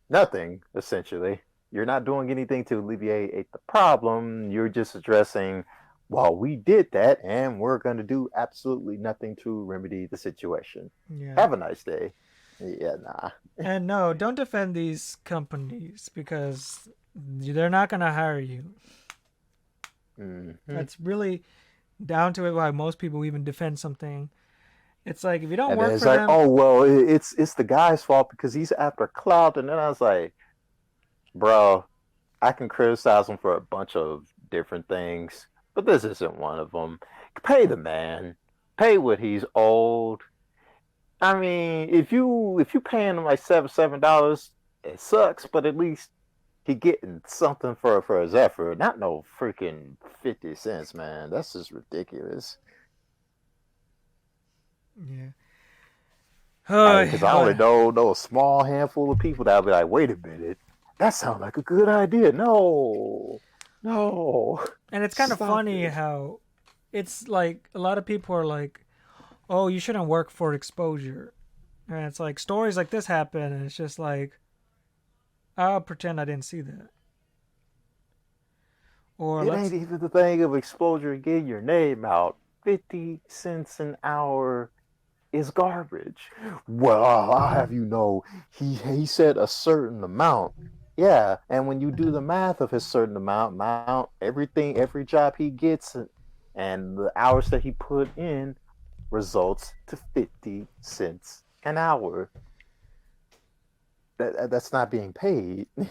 nothing, essentially. You're not doing anything to alleviate the problem. You're just addressing, well, we did that and we're going to do absolutely nothing to remedy the situation. yeah. Have a nice day. Yeah, nah. And no, don't defend these companies because they're not going to hire you. Mm-hmm. That's really down to it why most people even defend something. It's like if you don't And then work it's for like, them, oh well, it's the guy's fault because he's after clout. And then I was like, bro, I can criticize him for a bunch of different things, but this isn't one of them. Pay the man, pay what he's owed. I mean, if you paying him like $7, it sucks, but at least he getting something for his effort. Not no freaking 50 cents, man. That's just ridiculous. yeah. Because I only know a small handful of people that'll be like, wait a minute, that sounds like a good idea. No, no, And it's kind of stop funny it. how it's like a lot of people are like, "Oh, you shouldn't work for exposure," and it's like stories like this happen, and it's just like, I'll pretend I didn't see that, or It ain't let's, even the thing of exposure and getting your name out. 50 cents an hour is garbage. Well, I'll have you know, he said a certain amount. Yeah, and when you do the math of his certain amount, everything, every job he gets, and the hours that he put in results to 50 cents an hour. That's not being paid. I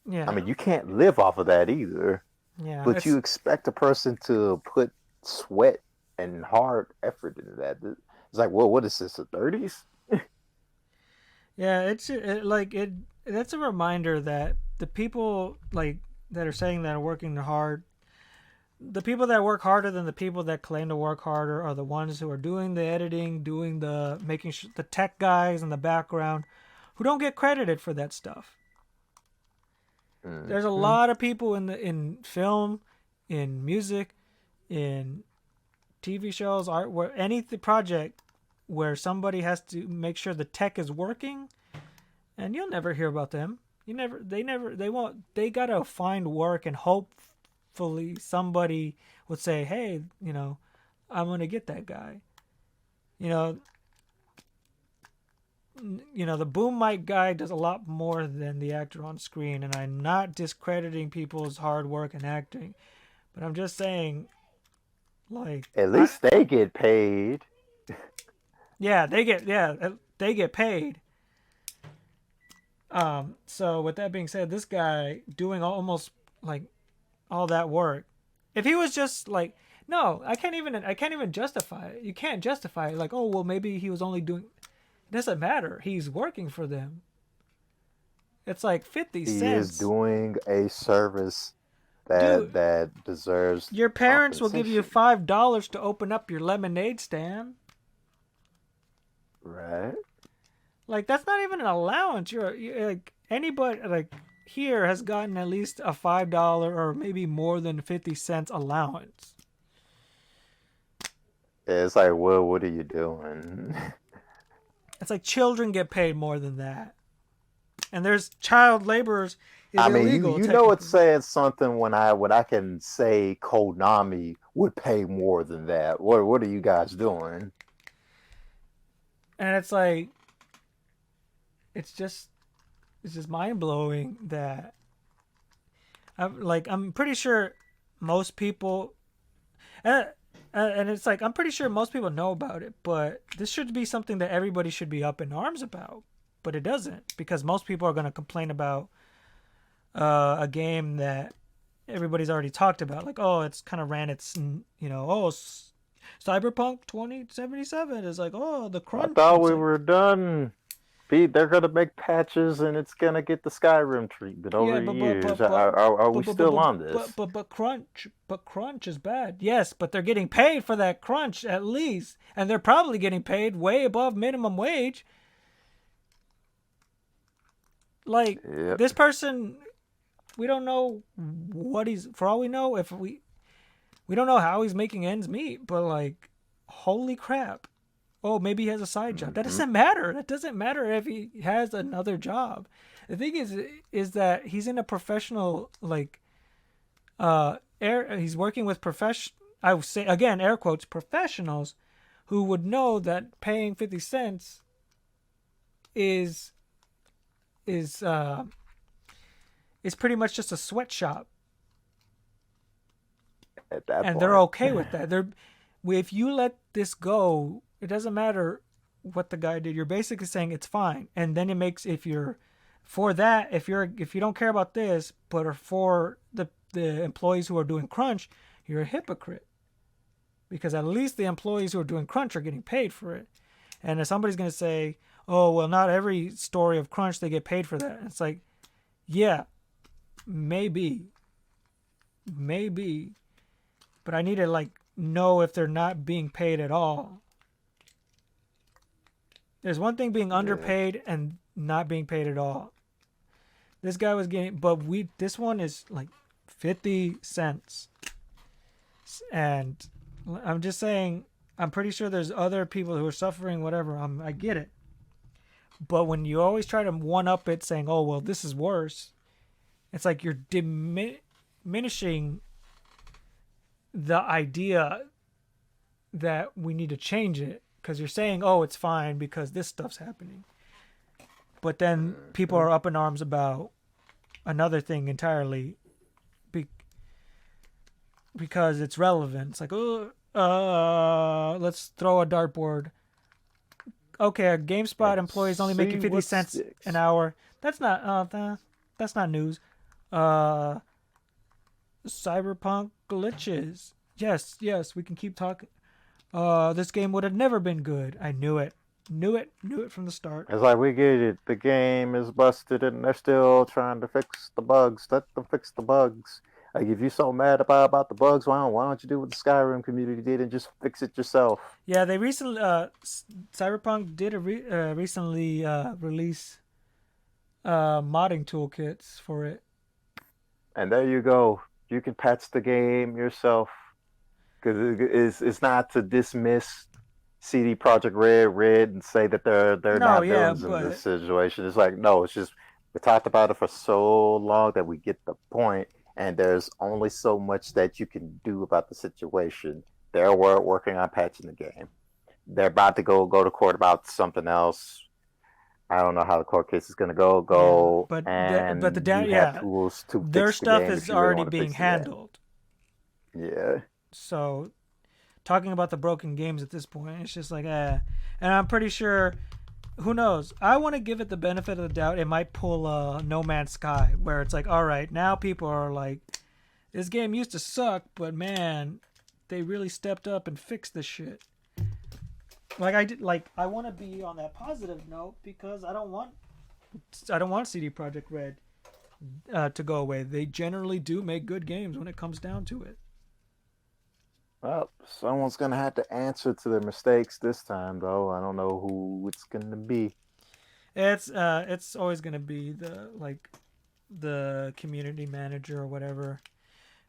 yeah, mean, you can't live off of that either. yeah, But you expect a person to put sweat and hard effort into that. It's like, well, what is this, the 30s? yeah, like it. That's a reminder that the people like that are saying that are working hard, the people that work harder than the people that claim to work harder are the ones who are doing the editing, doing the the tech guys in the background, who don't get credited for that stuff. There's a Mm-hmm. lot of people in film, in music, in TV shows, art, where any project where somebody has to make sure the tech is working, and you'll never hear about them. They won't. They gotta find work, and hopefully somebody would say, "Hey, I'm gonna get that guy." You know, the boom mic guy does a lot more than the actor on screen, and I'm not discrediting people's hard work and acting, but I'm just saying, like, At least they get paid. they get paid. So with that being said, this guy doing almost like all that work, if he was just like, no, I can't even justify it. You can't justify it. Like, oh well, maybe he was only doing. It doesn't matter. He's working for them. It's like 50 He is cents. doing a service Dude, that deserves your parents will give you compensation. $5 to open up your lemonade stand. Right? Like that's not even an allowance. You're like anybody like here has gotten at least a $5 or maybe more than 50 cents allowance. It's like, well, what are you doing? It's like children get paid more than that. and there's child laborers is I mean, illegal you know it's technically. saying something when I can say Konami would pay more than that. What are you guys doing? And it's like it's just mind blowing that I'm pretty sure most people and, and it's like I'm pretty sure most people know about it, but this should be something that everybody should be up in arms about. But it doesn't, because most people are going to complain about a game that everybody's already talked about. Like, oh, it's kind of ran its, Cyberpunk 2077 is like, oh, the I crunch. thought It's we like, were done. They're gonna make patches and it's gonna get the Skyrim treatment yeah, over years. Are we still on this? crunch is bad. Yes, but they're getting paid for that crunch at least, and they're probably getting paid way above minimum wage. Like Yep. this person, we don't know what he's. For all we know, if we don't know how he's making ends meet. But like, holy crap! Oh, maybe he has a side job. That Mm-hmm. doesn't matter. That doesn't matter if he has another job. The thing is that he's in a professional he's working with I would say again air quotes professionals who would know that paying 50 cents is is uh is pretty much just a sweatshop, At that and they're point, okay with that. They're if you let this go, it doesn't matter what the guy did. You're basically saying it's fine, and then it makes if you're for that if you don't care about this, but are for the employees who are doing crunch, you're a hypocrite, because at least the employees who are doing crunch are getting paid for it. And if somebody's going to say, oh well, not every story of crunch they get paid for that, it's like, yeah, maybe, but I need to know if they're not being paid at all. There's one thing being yeah. underpaid and not being paid at all. This guy was getting, but this one is like 50 cents. And I'm just saying, I'm pretty sure there's other people who are suffering, whatever. I get it. But when you always try to one up it saying, oh, well, this is worse, it's like you're diminishing the idea that we need to change it, because you're saying, oh, it's fine because this stuff's happening. But then people are up in arms about another thing entirely because it's relevant. It's like, oh, let's throw a dartboard. Okay, a GameSpot Let's employee is only making see 50 what cents sticks. an hour. That's not news. Cyberpunk glitches. Yes, we can keep talking. This game would have never been good. I knew it from the start. It's like we get it. The game is busted, and they're still trying to fix the bugs. Let them fix the bugs. Like if you're so mad about the bugs, why don't you do what the Skyrim community did and just fix it yourself? Yeah, they recently Cyberpunk did recently release modding toolkits for it. And there you go. You can patch the game yourself. Because it's not to dismiss CD Projekt Red and say that they're No, not yeah, villains in this situation. It's like, no, it's just we talked about it for so long that we get the point, and there's only so much that you can do about the situation. They're working on patching the game. They're about to go to court about something else. I don't know how the court case is going to go, but you have tools to their fix the stuff game is if you really already want to being fix the game. handled. Yeah. So, talking about the broken games at this point, it's just like, And I'm pretty sure, who knows? I want to give it the benefit of the doubt. It might pull No Man's Sky, where it's like, all right, now people are like, this game used to suck, but man, they really stepped up and fixed this shit. I want to be on that positive note because I don't want CD Projekt Red to go away. They generally do make good games when it comes down to it. Well, someone's gonna have to answer to their mistakes this time, though. I don't know who it's gonna be. It's always gonna be the community manager or whatever.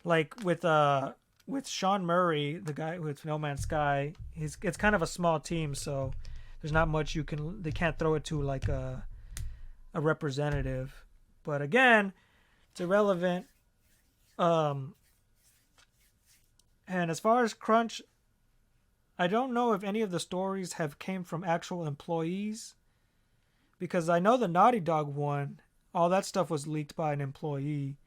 Like with Sean Murray, the guy with No Man's Sky, it's kind of a small team, so there's not much they can't throw it to like a a representative. But again, it's irrelevant. Um, and as far as crunch, I don't know if any of the stories have came from actual employees, because I know the Naughty Dog one, all that stuff was leaked by an employee,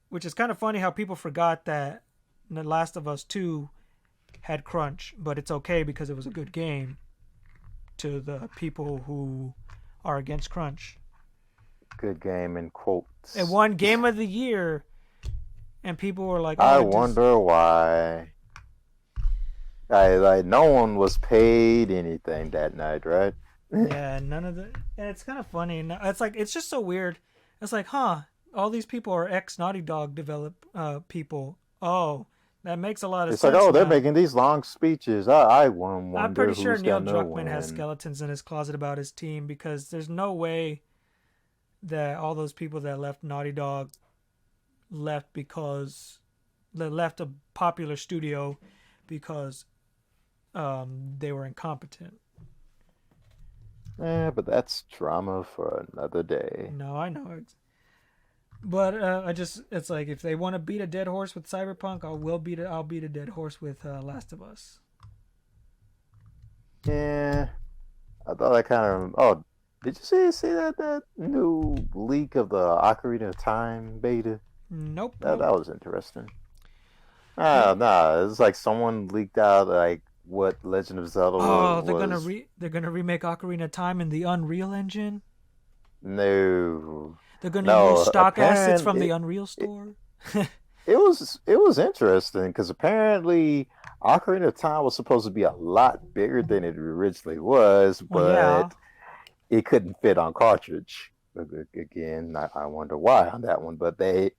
which is kind of funny how people forgot that The Last of Us 2 had crunch, but it's okay because it was a good game to the people who are against crunch. Good game in quotes. It won Game of the Year, and people were like, I wonder why. No one was paid anything that night, right? Yeah, none of the. And it's kind of funny. It's like, it's just so weird. It's like, all these people are ex Naughty Dog people. Oh, that makes a lot of sense. It's like, they're now. making these long speeches. I wonder. I'm pretty sure who's Neil gonna Druckmann win. has skeletons in his closet about his team, because there's no way that all those people that left Naughty Dog left because they left a popular studio because they were incompetent. Yeah, but that's drama for another day. No, I know. But it's like, if they want to beat a dead horse with Cyberpunk, I'll beat a dead horse with Last of Us. Yeah, I thought I kind of. Oh, did you see that new leak of the Ocarina of Time beta? Nope. That was interesting. Nah, it's like someone leaked out like what Legend of Zelda was. They're gonna remake Ocarina of Time in the Unreal Engine. No. They're gonna use stock assets from the Unreal Store. It was interesting because apparently Ocarina of Time was supposed to be a lot bigger than it originally was, but it couldn't fit on cartridge. Again, I wonder why on that one, but the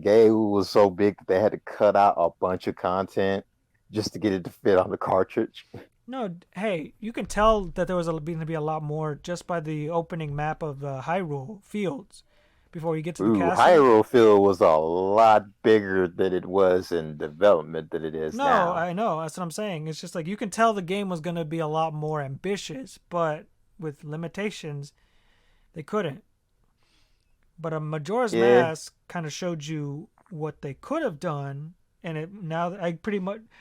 game was so big that they had to cut out a bunch of content just to get it to fit on the cartridge. No, hey, you can tell that there was going to be a lot more just by the opening map of Hyrule Fields before you get to the castle. Hyrule Field was a lot bigger than it was in development than it is now. No, I know. That's what I'm saying. It's just like, you can tell the game was going to be a lot more ambitious, but with limitations, they couldn't. But a Majora's Mask kind of showed you what they could have done. And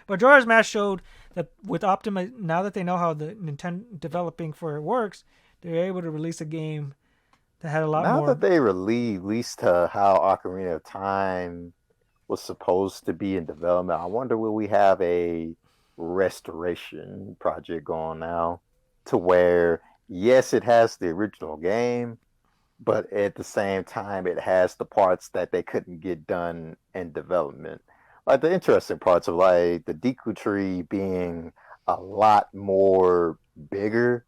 Majora's Mask showed that with now that they know how the Nintendo developing for it works, they're able to release a game that had a lot more. Now that they released how Ocarina of Time was supposed to be in development, I wonder will we have a restoration project going now to where, yes, it has the original game, but at the same time it has the parts that they couldn't get done in development. Like the interesting parts of like the Deku Tree being a lot more bigger,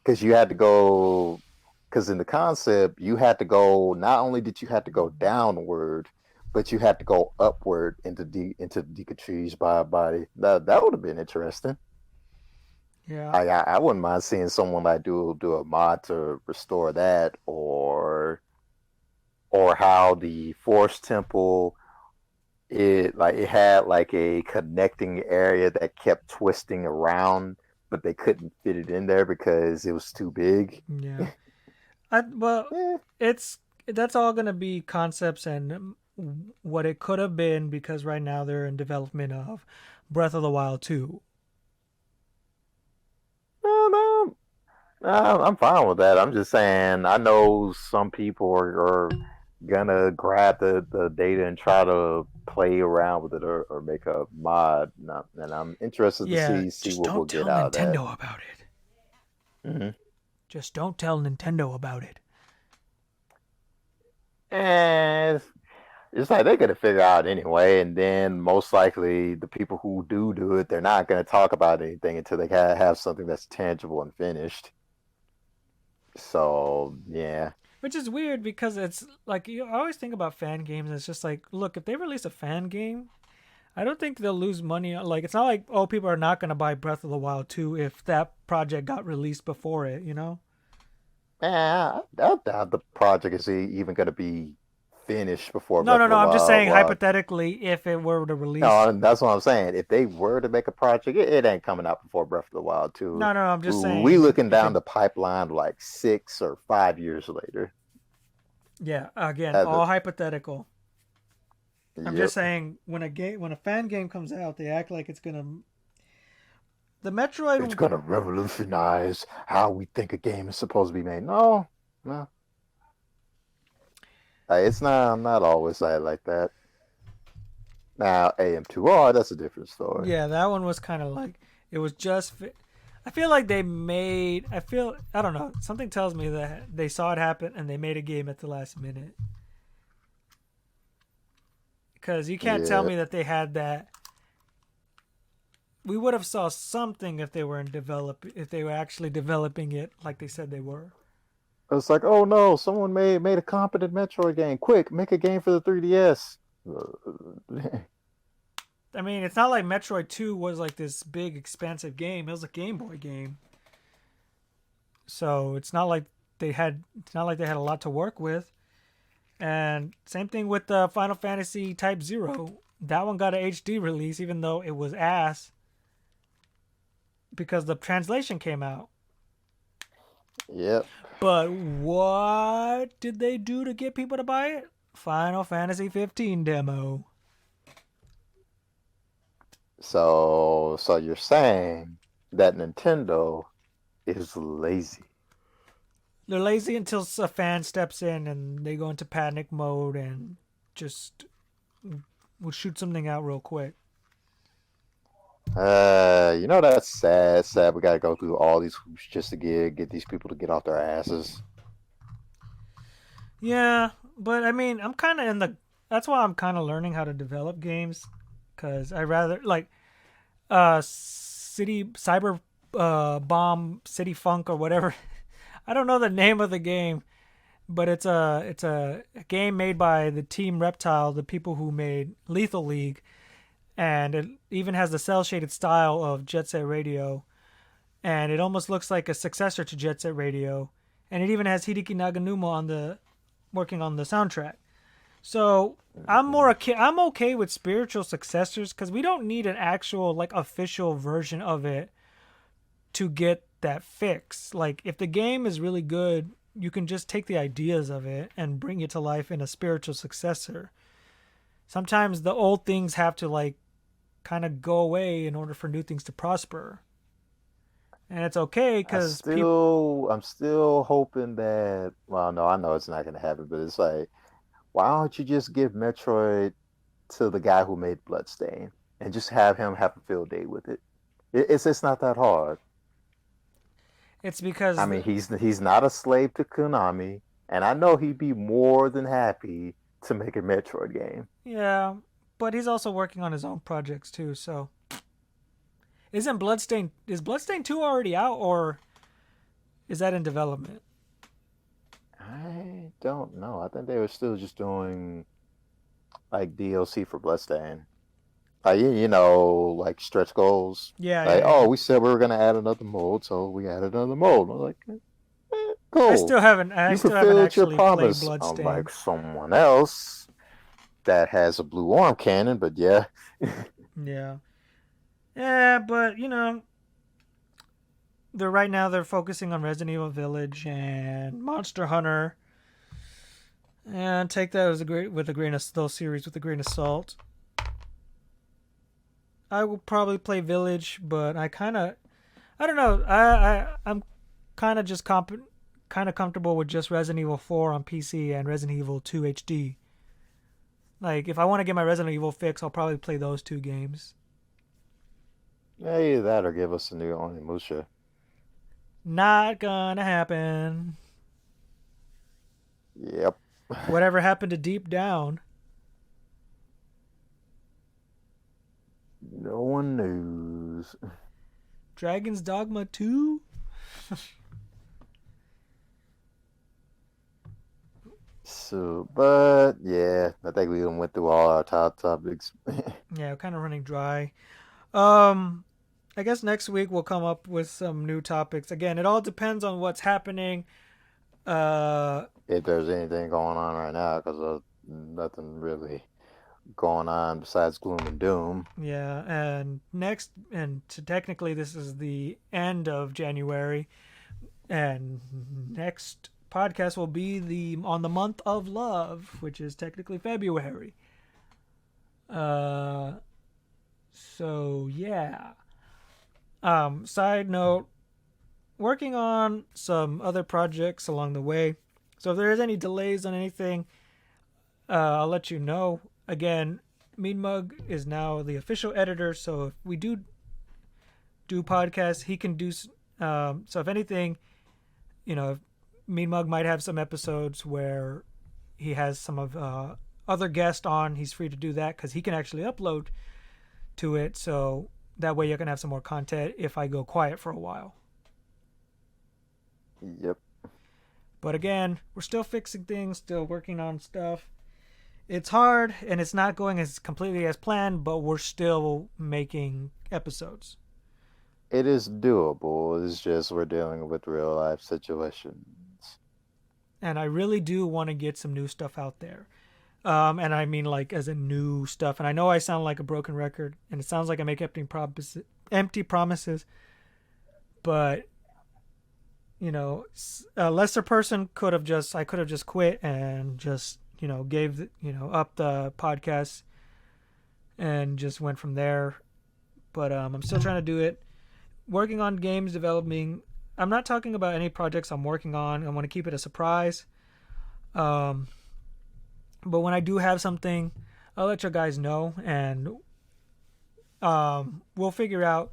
because you had to go, because in the concept you had to go, not only did you have to go downward, but you had to go upward into Deku Tree's body. That would have been interesting. Yeah, I wouldn't mind seeing someone like do a mod to restore that, or how the Forest Temple, it had like a connecting area that kept twisting around, but they couldn't fit it in there because it was too big. Yeah. That's all gonna be concepts and what it could have been, because right now they're in development of Breath of the Wild 2. No, I'm fine with that. I'm just saying, I know some people are gonna grab the data and try to play around with it or make a mod, and I'm interested to see what we'll get out of that. Just don't tell Nintendo about it. Mm-hmm. Just don't tell Nintendo about it. And it's like they're gonna figure out anyway, and then most likely the people who do it, they're not gonna talk about anything until they have something that's tangible and finished. So yeah. Which is weird, because it's like, I always think about fan games. It's just like, look, if they release a fan game, I don't think they'll lose money. Like, it's not like, people are not going to buy Breath of the Wild 2 if that project got released before it, you know? I doubt the project is even going to be finished before No, Breath no, of no. the I'm just saying Wild. hypothetically, if it were to release. No, that's what I'm saying. If they were to make a project, it ain't coming out before Breath of the Wild 2. No, no, no. I'm just We saying looking if it. down the pipeline like 6 or 5 years later. Yeah. Again, Uh, all hypothetical. I'm yep. just saying when a fan game comes out, they act like it's gonna. The It's Metroid. gonna revolutionize how we think a game is supposed to be made. No, no. It's not. I'm not always like that. Now AM2R, that's a different story. Yeah, that one was kind of like it was just. I feel like they made. I don't know. Something tells me that they saw it happen and they made a game at the last minute. Because you can't tell Yeah, me that they had that. We would have saw something if they were if they were actually developing it like they said they were. it's like, oh no, someone made a competent Metroid game. Quick, make a game for the 3DS. I mean, it's not like Metroid 2 was like this big expansive game. It was a Game Boy game. So, it's not like they had a lot to work with. And same thing with the Final Fantasy Type 0. That one got an HD release even though it was ass because the translation came out. Yep. But what did they do to get people to buy it? Final Fantasy 15 demo. So you're saying that Nintendo is lazy. They're lazy until a fan steps in and they go into panic mode and just will shoot something out real quick. That's sad. Sad we gotta go through all these hoops just to get these people to get off their asses. Yeah, but I mean, I'm kind of in the. That's why I'm kind of learning how to develop games, because I rather like, City Cyber, Bomb City Funk or whatever. I don't know the name of the game, but it's a game made by the Team Reptile, the people who made Lethal League, and it even has the cel shaded style of Jet Set Radio, and it almost looks like a successor to Jet Set Radio, and it even has Hideki Naganuma working on the soundtrack. So I'm okay with spiritual successors because we don't need an actual like official version of it to get that fix. Like if the game is really good, you can just take the ideas of it and bring it to life in a spiritual successor. Sometimes the old things have to like kind of go away in order for new things to prosper. And it's okay because I'm still hoping that. Well, no, I know it's not gonna happen, but it's like, why don't you just give Metroid to the guy who made Bloodstain and just have him have a field day with it? It's not that hard. it's because I mean, he's not a slave to Konami, and I know he'd be more than happy to make a Metroid game. yeah, but he's also working on his own projects too. So is Bloodstain 2 already out or is that in development? I don't know. I think they were still just doing like DLC for Bloodstain. Like like stretch goals. Yeah, Like, yeah, oh, yeah. we said we were gonna add another mode, so we added another mode. I was like, I cool. still haven't I You still haven't fulfilled your actually played promise, Bloodstain. unlike someone else that has a blue arm cannon. But yeah, Yeah. Yeah, but right now they're focusing on Resident Evil Village and Monster Hunter. And take that as with a grain of those series with a grain of salt. I will probably play Village, but I don't know. I'm kind of just kind of comfortable with just Resident Evil 4 on PC and Resident Evil 2 HD. Like if I want to get my Resident Evil fix, I'll probably play those two games. yeah, either that or give us a new Onimusha. Not gonna happen. Yep. Whatever happened to Deep Down? No one knows. Dragon's Dogma 2? So, but yeah, I think we went through all our top topics. Yeah, kind of running dry. I guess next week we'll come up with some new topics. Again, it all depends on what's happening. Uh, If there's anything going on right now, because nothing really going on besides gloom and doom. Yeah, and technically this is the end of January, and next podcast will be the on the month of love, which is technically February. Uh, so yeah. Side note, working on some other projects along the way. So if there is any delays on anything, I'll let you know. Again, Mean Mug is now the official editor, so if we do podcasts, he can do. So if anything, if Mean Mug might have some episodes where he has some of other guests on. He's free to do that because he can actually upload to it. So that way you can have some more content if I go quiet for a while. Yep. But again, we're still fixing things, still working on stuff. It's hard and it's not going as completely as planned, but we're still making episodes. It is doable. It's just we're dealing with real life situations. And I really do want to get some new stuff out there. And I mean like as in new stuff. And I know I sound like a broken record, and it sounds like I make empty promises. But a lesser person I could have just quit and just gave up the podcast and just went from there. But I'm still trying to do it. Working on games developing. I'm not talking about any projects I'm working on. I want to keep it a surprise. But when I do have something, I'll let you guys know, and we'll figure out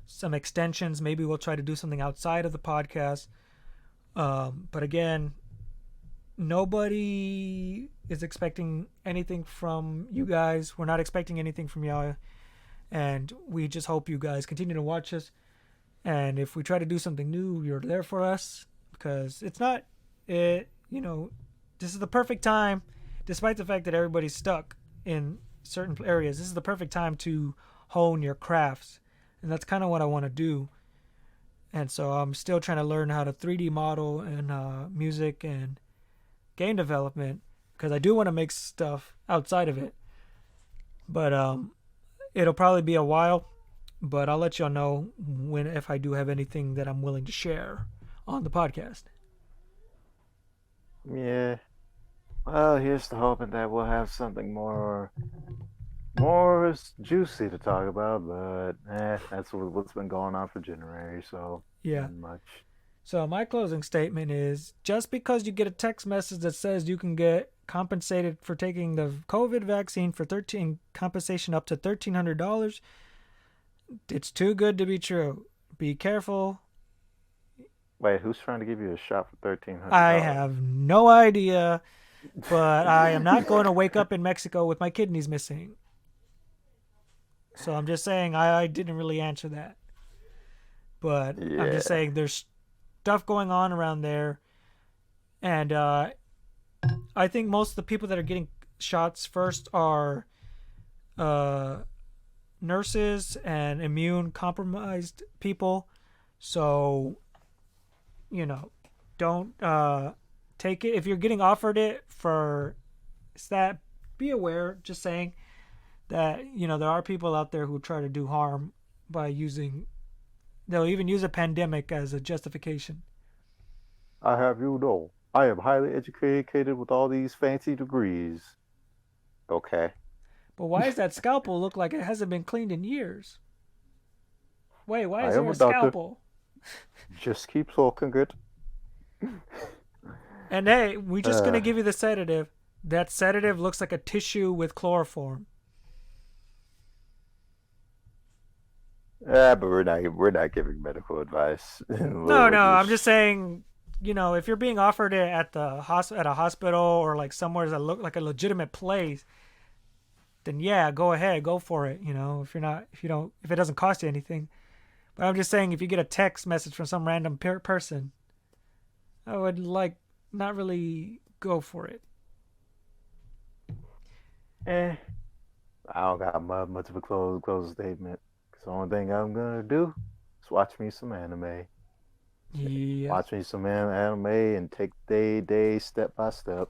some extensions. Maybe we'll try to do something outside of the podcast. But again, nobody is expecting anything from you guys. We're not expecting anything from y'all. And we just hope you guys continue to watch us. And if we try to do something new, you're there for us. Because this is the perfect time, despite the fact that everybody's stuck in certain areas. This is the perfect time to hone your crafts. And that's kind of what I want to do. And so I'm still trying to learn how to 3D model and music and game development, because I do want to make stuff outside of it. But it'll probably be a while, but I'll let y'all know if I do have anything that I'm willing to share on the podcast. Yeah. Well, here's to hoping that we'll have something more juicy to talk about, but that's what's been going on for January, so Yeah. not much. So my closing statement is, just because you get a text message that says you can get compensated for taking the COVID vaccine for compensation up to $1,300, it's too good to be true. Be careful. Wait, who's trying to give you a shot for $1,300? I have no idea, but I am not going to wake up in Mexico with my kidneys missing. So I'm just saying I didn't really answer that. But Yeah. I'm just saying there's stuff going on around there. And I think most of the people that are getting shots first are nurses and immune compromised people. So, don't take it. If you're getting offered it for that, be aware, just saying that, there are people out there who try to do harm by they'll even use a pandemic as a justification. I have you know, I am highly educated with all these fancy degrees. Okay. But why does that scalpel look like it hasn't been cleaned in years? Wait, why is I am there a a doctor. scalpel? Just keep talking good. And hey, we're just going to give you the sedative. That sedative looks like a tissue with chloroform. But we're not giving medical advice. No, I'm just saying, if you're being offered it at a hospital or like somewhere that look like a legitimate place, then yeah, go ahead, go for it. If it doesn't cost you anything. But I'm just saying, if you get a text message from some random person, I would not really go for it. I don't got much of a close statement. The only thing I'm gonna do is watch me some anime. Yeah. Watch me some anime and take day step by step.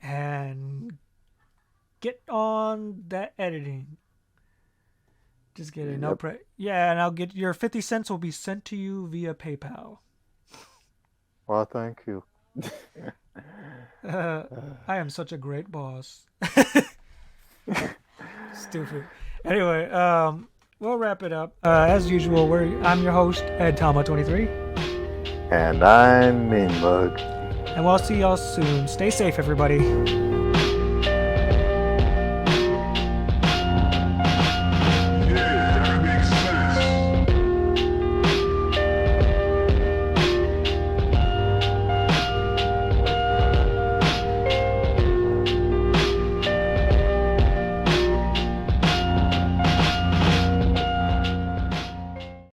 and get on that editing. Just kidding. No Yeah, and I'll get your 50 cents will be sent to you via PayPal. Well, thank you. I am such a great boss. Stupid. Anyway, we'll wrap it up. As usual, I'm your host, Ed Tama23. And I'm Mean Bug. And we'll see y'all soon. Stay safe, everybody.